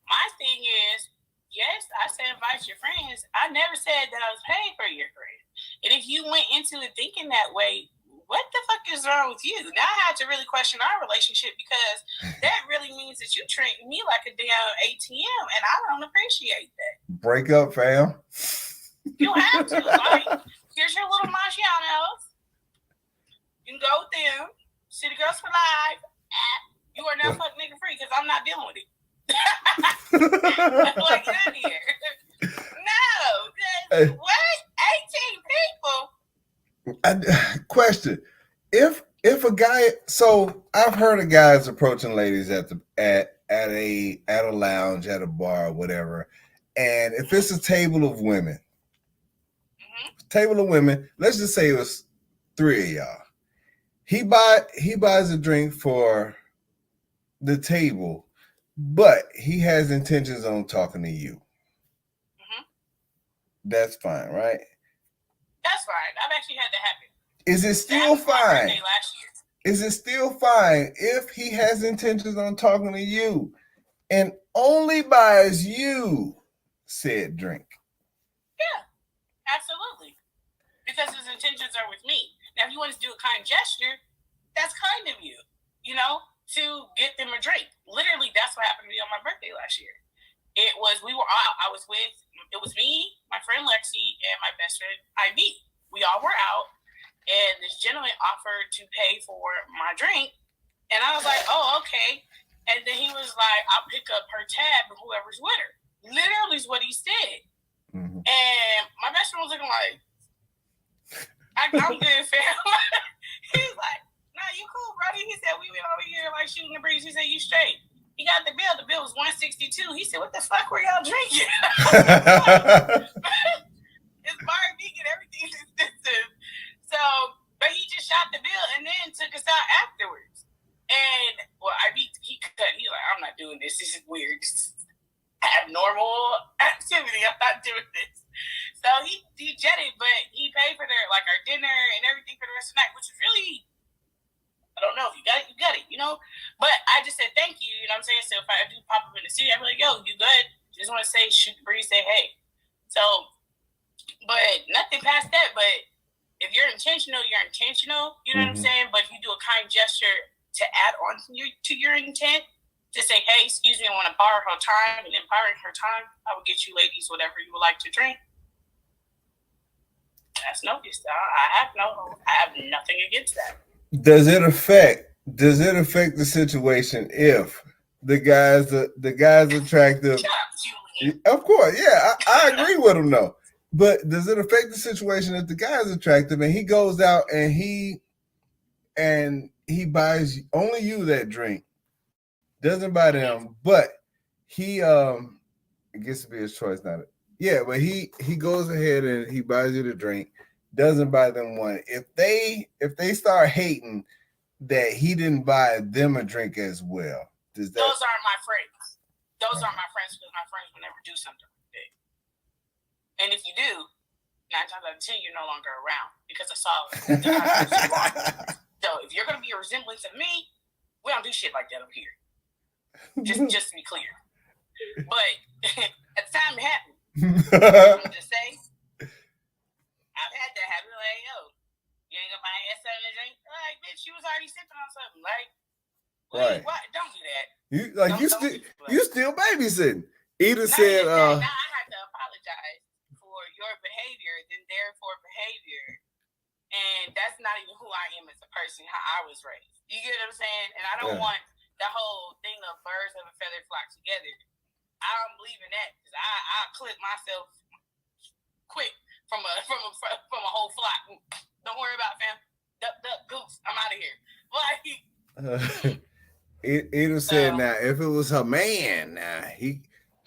S2: My thing is, yes, I say invite your friends. I I never said that I was paying for your drink. And if you went into it thinking that way, what the fuck is wrong with you? Now I had to really question our relationship because that really means that you treat me like a damn ATM, and I don't appreciate that.
S1: Break up, fam.
S2: You have to. Like, here's your little Marcianos. You can go with them. City Girls for Life. You are now fuck nigga free because I'm not dealing with it. Like, get out of here. No. What? 18 people?
S1: Question: If a guy, so I've heard of guys approaching ladies at a lounge, at a bar, whatever, and if it's a table of women, let's just say it was 3 of y'all. He buys a drink for the table, but he has intentions on talking to you. That's fine, right?
S2: That's fine. I've actually had that happen.
S1: Is it still fine?
S2: Last year.
S1: Is it still fine if he has intentions on talking to you and only buys you said drink?
S2: Yeah, absolutely. Because his intentions are with me. Now, if you want to do a kind gesture, that's kind of you, to get them a drink. Literally, that's what happened to me on my birthday last year. It was me, my friend Lexi, and my best friend IB. We all were out, and this gentleman offered to pay for my drink, and I was like, oh, okay. And then he was like, I'll pick up her tab and whoever's with her. Literally is what he said. Mm-hmm. And my best friend was looking like, I'm good, fam. He was like, nah, you cool, buddy. He said, we went over here like shooting the breeze. He said, you straight. He got the bill. The bill was $162. He said, what the fuck were y'all drinking? It's bar and vegan, everything is expensive. So, but he just shot the bill and then took us out afterwards. And, well, he cut. He like, I'm not doing this. This is weird. This is abnormal activity. I'm not doing this. So he jetted, but he paid for our dinner and everything for the rest of the night, which is really, I don't know. If you got it, you got it, But I just said thank you, you know what I'm saying? So if I do pop up in the city, I'm like, yo, you good? Just want to say, shoot the breeze, say hey. So, but nothing past that. But if you're intentional, you're intentional, you know what I'm saying? But if you do a kind gesture to add on to your intent, to say, hey, excuse me, I want to borrow her time, and then borrowing her time, I will get you ladies whatever you would like to drink. That's noticed. I have nothing against that.
S1: Does it affect the situation if the guy's attractive? Of course, yeah, I agree with him though. But does it affect the situation if the guy's attractive and he goes out and he buys only you that drink, doesn't buy them, but he it gets to be his choice, not it. Yeah, but he goes ahead and he buys you the drink, doesn't buy them one. If they start hating that he didn't buy them a drink as well,
S2: those aren't my friends. Those aren't my friends because my friends would never do something like that. And if you do, 9 times out of 10, you're no longer around because I saw it. So if you're gonna be a resemblance of me, we don't do shit like that up here. Just to be clear. But at the time it happened. I'm just saying, I've had that happen. Like, yo, you ain't gonna buy an S7 and drink? Like, bitch, you was already sipping on something. Like, right? What? Don't do that.
S1: You still babysitting. Eda said,
S2: now I have to apologize for your behavior, then therefore behavior, and that's not even who I am as a person, how I was raised. You get what I'm saying? And I don't want the whole thing of birds of a feather flock together. I don't believe in that because I clip myself quick from a whole flock. Don't worry about it, fam. Duck, goose. I'm out of here.
S1: Eda said, now if it was her man,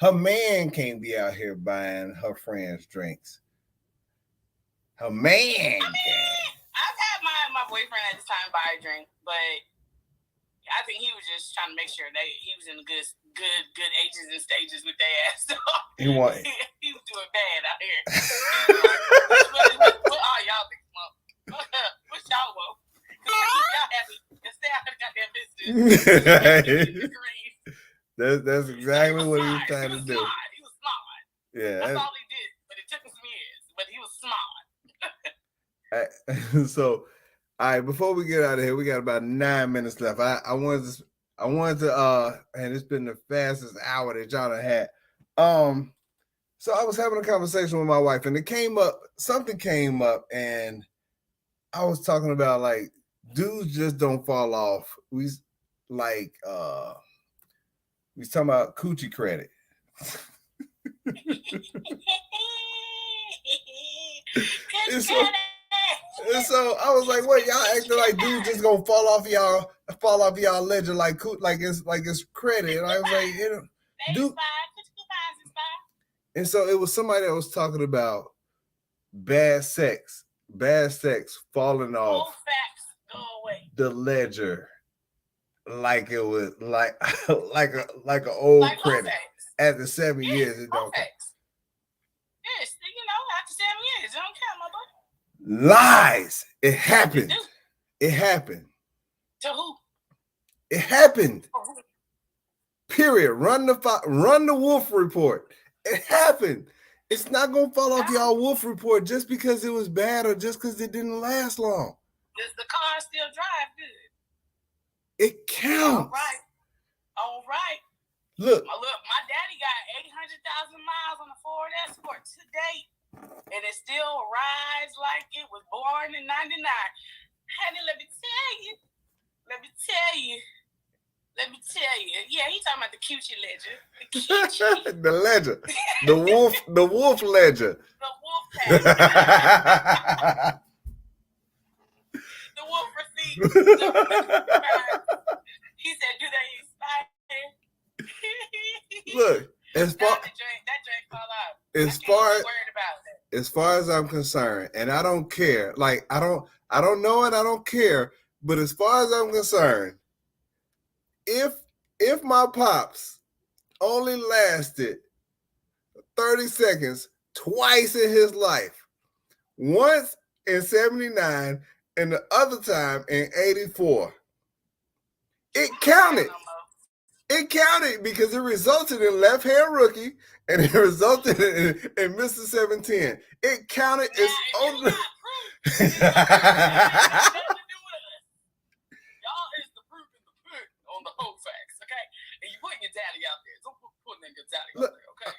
S1: her man can't be out here buying her friends drinks. Her man.
S2: I've had my boyfriend at the time buy a drink, but I think he was just trying to make sure he was in the good ages and stages with their ass. So he was doing bad out here. What all y'all think smoke? What y'all want? Y'all happy and stay out of goddamn business.
S1: That's exactly what he was trying to do.
S2: He was smart. Yeah, that's all he did. But it took him
S1: So, all right, before we get out of here, we got about 9 minutes left. I wanted to, and it's been the fastest hour that y'all done had. So I was having a conversation with my wife, and something came up, and I was talking about like dudes just don't fall off. We was talking about coochie credit. And so I was like, "What y'all acting like dudes just gonna fall off y'all ledger like it's credit?" And I was like, dude. And so it was somebody that was talking about bad sex falling off the ledger like it was like an old credit. After 7 years, it don't count.
S2: Yes, after 7 years, it don't count, my boy.
S1: Lies. It happened. It happened.
S2: To who?
S1: It happened. Period. Run the wolf report. It happened. It's not gonna fall off y'all wolf report just because it was bad or just because it didn't last long.
S2: Does the car still drive good?
S1: It counts.
S2: All right.
S1: Look,
S2: my daddy got 800,000 miles on the Ford Escort to date, and it still rides like it was born in 99. Honey, let me tell you. Yeah, he's talking about the coochie ledger.
S1: The ledger. The wolf ledger.
S2: The wolf ledger. The wolf receipt. He said, do they expire?
S1: Look,
S2: that drink fall out.
S1: As far as I'm concerned, and I don't care. Like I don't know and I don't care. But as far as I'm concerned, if my pops only lasted 30 seconds twice in his life, once in 79 and the other time in 84, it counted. It counted because it resulted in left hand rookie and it resulted in Mr. 710. It counted as only.
S2: Y'all is the proof in the pudding on the whole facts, okay? And you putting your daddy out there. Don't put your daddy out there, okay?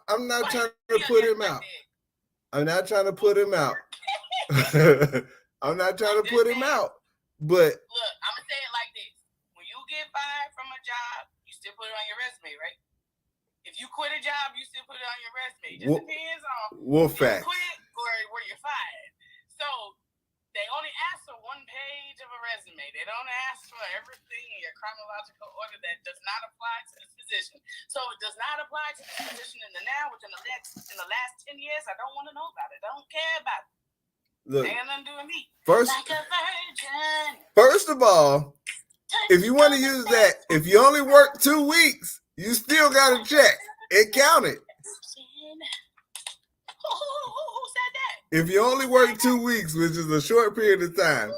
S1: I'm not trying to put him out. I'm not trying to put him out. I'm not trying to put him out. But
S2: look, I'm gonna say it like this. When you get fired from a job, you still put it on your resume, right? If you quit a job, you still put it on your resume. It just depends on
S1: if
S2: you quit or where you're fired. So they only ask for one page of a resume. They don't ask for everything in your chronological order that does not apply to this position. So it does not apply to this position in the now, which in the last 10 years, I don't want to know about it. I don't care about it.
S1: Look,
S2: ain't nothing to do with me.
S1: First of all, if you want to use that, if you only work 2 weeks, you still got to check. It counted.
S2: Who said that?
S1: If you only work 2 weeks, which is a short period of time,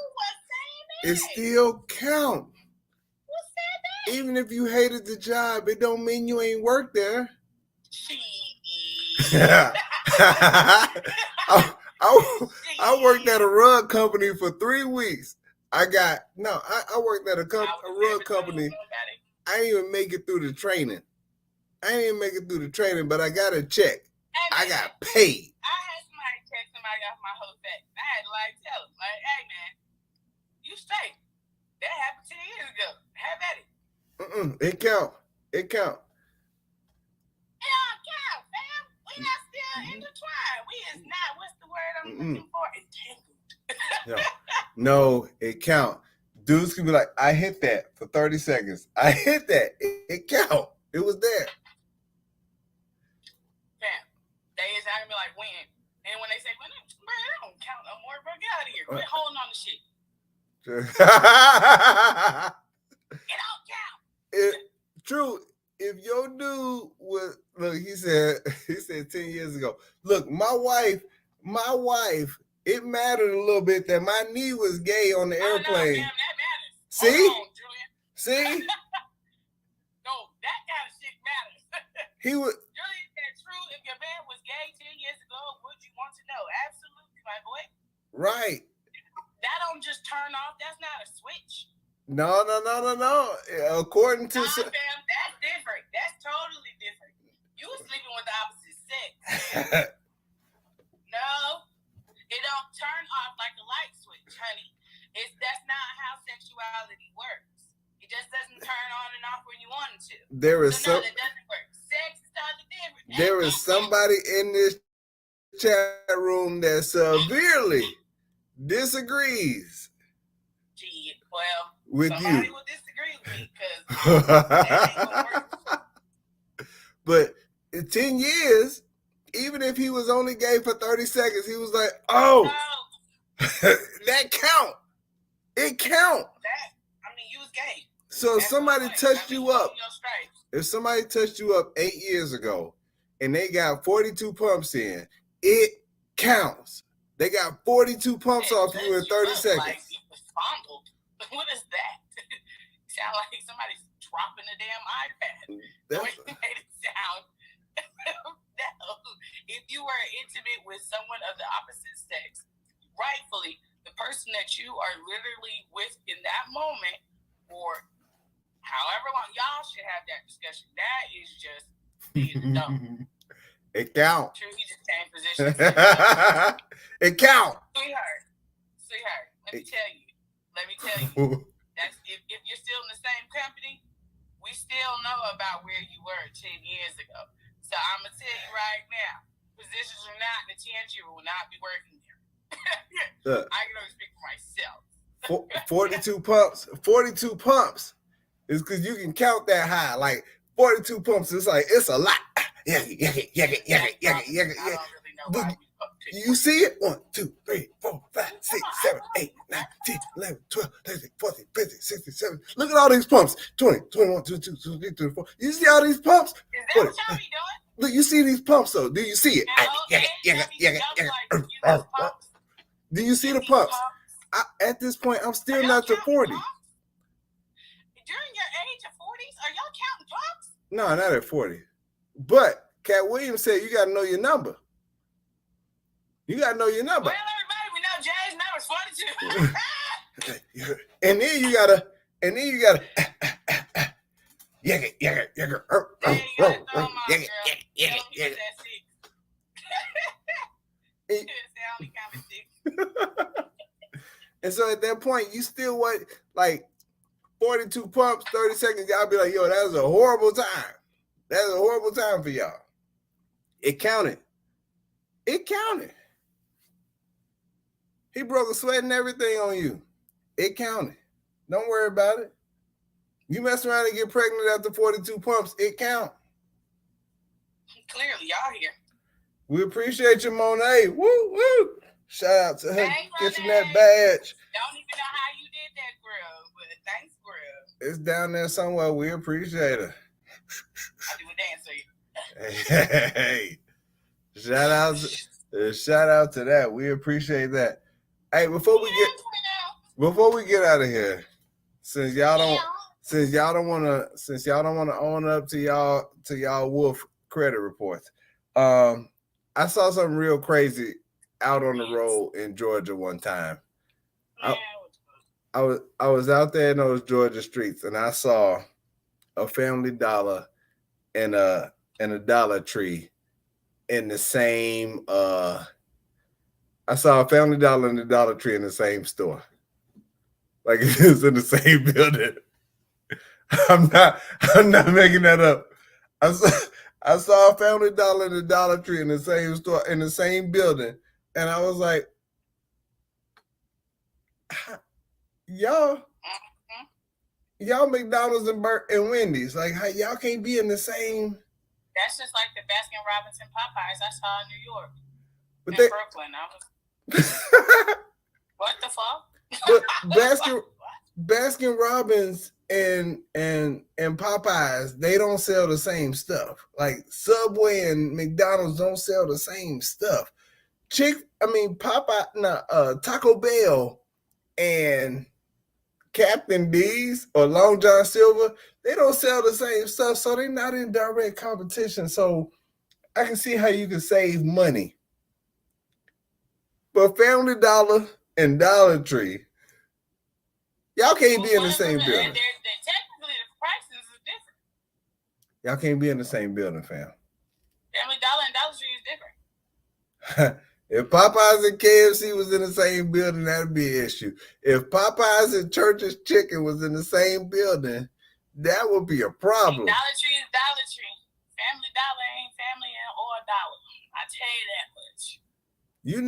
S1: it still counts.
S2: Who said that?
S1: Even if you hated the job, it don't mean you ain't worked there. I worked at a rug company for 3 weeks. I worked at a rug company. I didn't even make it through the training. But I got a check. I got paid.
S2: I had somebody text somebody off my whole back. I had to tell them, hey man, you straight. That happened 10 years ago. Have at it.
S1: It count. It don't
S2: count, fam. We not still intertwined. We is not, what's the word I'm looking for? Entangled.
S1: No, it count. Dudes can be like, I hit that for 30 seconds. I hit that. It count. It was there.
S2: Fam, they is not gonna be like, when? And when they say, well, bro, it don't count no more, bro. Get out of here. Quit holding on to shit. It don't count.
S1: True. If your dude was, look, he said 10 years ago, look, my wife, it mattered a little bit that my knee was gay on the airplane.
S2: No, that matters.
S1: See?
S2: Hold on, Julian.
S1: See?
S2: No, that kind of shit matters.
S1: He was.
S2: Julian said, true, if your man was gay 10 years ago, would you want to know? Absolutely.
S1: Right.
S2: That don't just turn off. That's not a switch.
S1: No. According to
S2: fam, that's different. That's totally different. You was sleeping with the opposite sex. No, it don't turn off like a light switch, honey. That's not how sexuality works. It just doesn't turn on and off when you want it to. No, that doesn't work. Sex is totally different.
S1: There is somebody in this chat room that severely disagrees.
S2: Gee, well,
S1: with
S2: somebody
S1: you.
S2: will disagree with me because that ain't gonna work.
S1: But in 10 years, even if he was only gay for 30 seconds, he was like, oh, that count. It count.
S2: You was gay.
S1: So if somebody touched you up, if somebody touched you up 8 years ago and they got 42 pumps in, it counts. They got 42 pumps off you in 30 seconds.
S2: Like you was fondled. What is that? Sound like somebody's dropping a damn iPad. The way you made it sound. No. If you were intimate with someone of the opposite sex, rightfully, the person that you are literally with in that moment, or however long, y'all should have that discussion. That is just being dumb.
S1: It count.
S2: True, he just changed positions.
S1: It count.
S2: Sweetheart, let me tell you. That's if you're still in the same company, we still know about where you were 10 years ago. So I'm gonna tell you right now, positions or not, the 10 year will not be working there. I can only speak for myself.
S1: 42 pumps is because you can count that high. Like 42 pumps, it's like it's a lot. Yeah.
S2: I don't really know why we
S1: You see it? 1, 2, 3, 4, 5, 6, 7, 8, 9, 10, 11, 12, 13, 14, 15, 16, 17. Look at all these pumps. 20, 21, 22, 23, 24. You see all these pumps?
S2: Is that what y'all be doing?
S1: Look, you see these pumps though. Do you see it? Do you see the pumps? At this point, I'm still not to 40.
S2: During your age of 40s, are y'all counting pumps?
S1: No, not at 40. But Cat Williams said you got to know your number. You got to know your number.
S2: Well, everybody, we know Jay's number is 42.
S1: And then you gotta. And so at that point, you still want like 42 pumps, 30 seconds. Y'all be like, yo, that was a horrible time. That was a horrible time for y'all. It counted. He broke a sweat and everything on you. It counted. Don't worry about it. You mess around and get pregnant after 42 pumps, it count.
S2: Clearly, y'all here.
S1: We appreciate you, Monet. Woo, woo. Shout out to her getting that badge.
S2: Don't even know how you did that, girl, but thanks, girl.
S1: It's down there somewhere. We appreciate her.
S2: I do a dance for you.
S1: Hey. Shout out to that. We appreciate that. Hey, before we get out of here, since y'all don't want to own up to y'all wolf credit reports, I saw something real crazy out on the road in Georgia one time. I was out there in those Georgia streets and I saw a Family Dollar and a Dollar Tree in the same I saw a Family Dollar and a Dollar Tree in the same store. Like it was in the same building. I'm not making that up. I saw a Family Dollar and a Dollar Tree in the same store, in the same building. And I was like, y'all McDonald's and Wendy's, like how y'all can't be in the same.
S2: That's just like the Baskin Robbins and Popeyes I saw in New York.
S1: But
S2: in Brooklyn. What the fuck?
S1: But Baskin Robbins and Popeyes, they don't sell the same stuff. Like Subway and McDonald's don't sell the same stuff. Taco Bell and Captain D's or Long John Silver, they don't sell the same stuff, so they're not in direct competition. So I can see how you can save money. But Family Dollar and Dollar Tree, y'all can't be in the same building.
S2: Technically, the prices are different.
S1: Y'all can't be in the same building, fam.
S2: Family Dollar and Dollar Tree is different.
S1: If Popeyes and KFC was in the same building, that'd be an issue. If Popeyes and Church's Chicken was in the same building, that would be a problem.
S2: Dollar Tree is Dollar Tree. Family Dollar ain't family or a dollar. I tell you that much.
S1: You're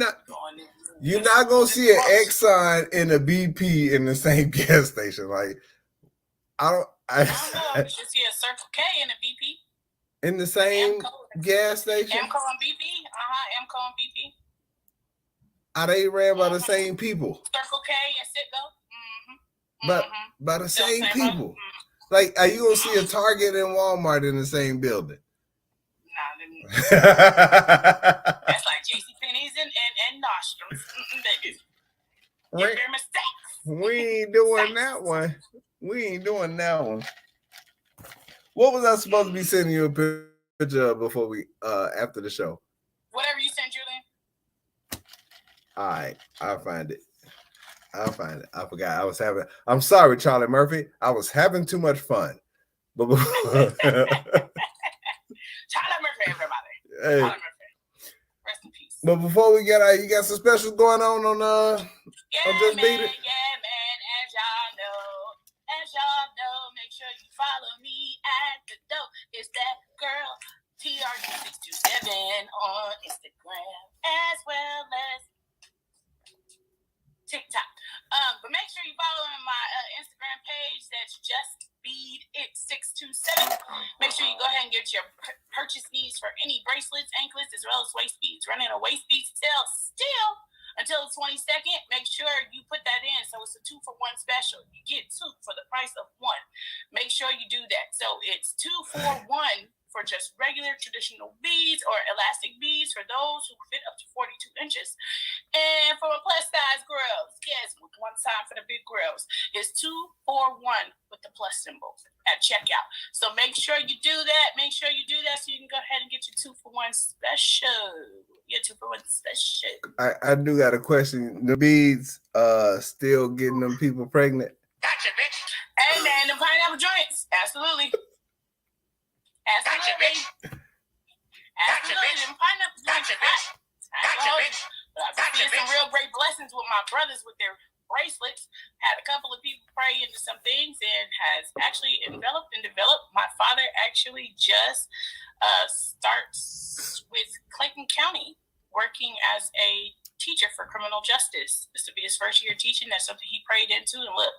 S1: not gonna see an Exxon and a BP in the same gas station. Like I don't know.
S2: You should see a Circle K and a BP
S1: in the same gas station.
S2: Amco and BP. Amco and BP.
S1: Are they ran by the same people?
S2: Circle K and Sitco.
S1: But by the same people. Like, are you gonna see a Target and Walmart in the same building?
S2: Nah, that's like JCPenney's and Nostrums.
S1: We ain't doing that one. We ain't doing that one. What was I supposed to be sending you a picture of before we after the show?
S2: Whatever you sent, Julian.
S1: All right, I'll find it. I forgot. I'm sorry, Charlie Murphy. I was having too much fun. But
S2: Charlie Murphy, everybody.
S1: Hey.
S2: Charlie Murphy. Rest in peace.
S1: But before we get out, you got some specials going on Just
S2: man,
S1: Beat It?
S2: Yeah, man. As y'all know, make sure you follow me at the dope. It's that girl, TRG627 on Instagram, as well as TikTok. But make sure you follow my Instagram page. That's Just Beat It 627. Make sure you go ahead and get your purchase needs for any bracelets, anklets, as well as waist beads. Running a waist bead sale still until the 22nd. Make sure you put that in. So it's a 2-for-1 special. You get 2 for the price of 1. Make sure you do that. So it's 2 for 1 for just regular traditional beads or elastic beads for those who fit up to 42 inches. And for my plus size girls, yes, with one time for the big girls, it's 2 for 1 with the plus symbol at checkout. So make sure you do that. Make sure you do that so you can go ahead and get your 2-for-1 special. Your 2-for-1 special.
S1: I do got a question. The beads still getting them people pregnant?
S2: Gotcha, bitch. Hey, man, the pineapple joints. Absolutely. Absolutely. Them pineapple joints. But I've been seeing some real great blessings with my brothers with their bracelets. Had a couple of people pray into some things and has actually developed. My father actually just starts with Clayton County working as a teacher for criminal justice. This will be his first year teaching. That's something he prayed into. And look,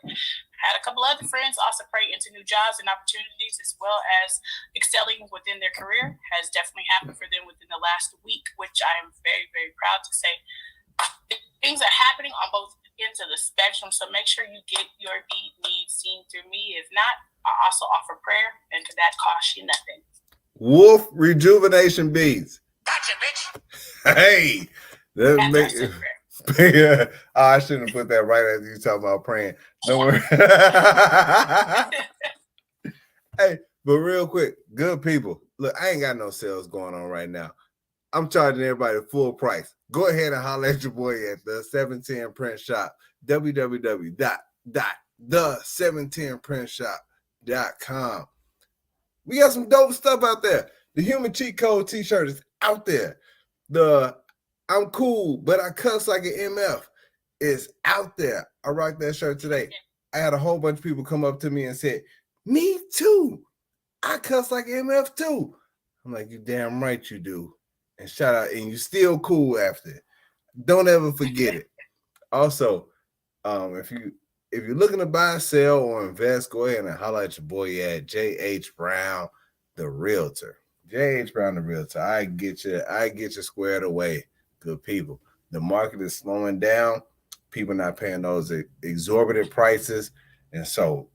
S2: had a couple other friends also pray into new jobs and opportunities, as well as excelling within their career. Has definitely happened for them within the last week, which I am very, very proud to say. Things are happening on both ends of the spectrum, so make sure you get your bead needs seen through me. If not, I also offer prayer, and that costs you nothing.
S1: Wolf Rejuvenation Beads.
S2: Gotcha, bitch.
S1: Hey, I shouldn't have put that right as you talking about praying. Don't worry. Hey, but real quick, good people. Look, I ain't got no sales going on right now. I'm charging everybody full price. Go ahead and holler at your boy at the 710 Print Shop. www.the710printshop.com. We got some dope stuff out there. The Human Cheat Code t-shirt is out there. The I'm cool, but I cuss like an MF is out there. I rocked that shirt today. I had a whole bunch of people come up to me and said, me too. I cuss like MF too. I'm like, you damn right you do. And shout out, and you still cool after it. Don't ever forget it. Also, if you're looking to buy, sell, or invest, go ahead and holler at your boy at J.H. Brown, the Realtor. J.H. Brown, the Realtor. I get you squared away. Good people. The market is slowing down. People not paying those exorbitant prices. And so,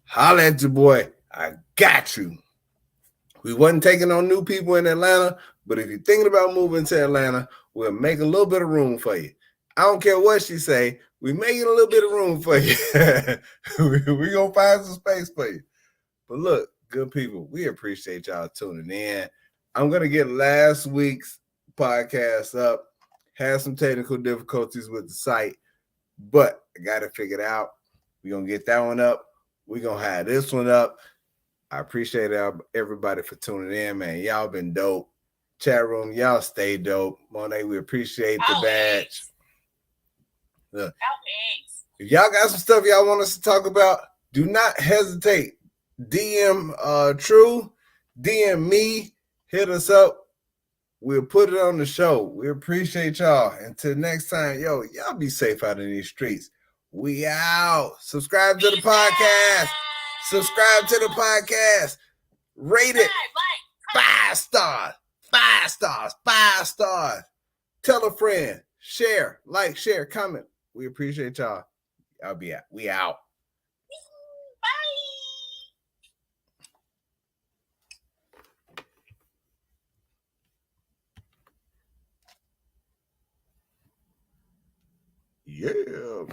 S1: holler at your boy. I got you. We wasn't taking on new people in Atlanta, but if you're thinking about moving to Atlanta, we'll make a little bit of room for you. I don't care what she say. We making a little bit of room for you. we going to find some space for you. But look, good people, we appreciate y'all tuning in. I'm going to get last week's podcast up. Had some technical difficulties with the site, but I got to figure it out. We're going to get that one up. We're going to have this one up. I appreciate everybody for tuning in, man. Y'all been dope. Chat room, y'all stay dope. Monet, we appreciate the badge. Look, if y'all got some stuff y'all want us to talk about, do not hesitate. DM True, DM me, hit us up. We'll put it on the show. We appreciate y'all. Until next time, y'all be safe out in these streets. We out. Subscribe to the podcast. Subscribe to the podcast. Rate it. 5 stars. 5 stars. 5 stars. Tell a friend. Share. Like, share, comment. We appreciate y'all. Y'all be out. We out. Yeah.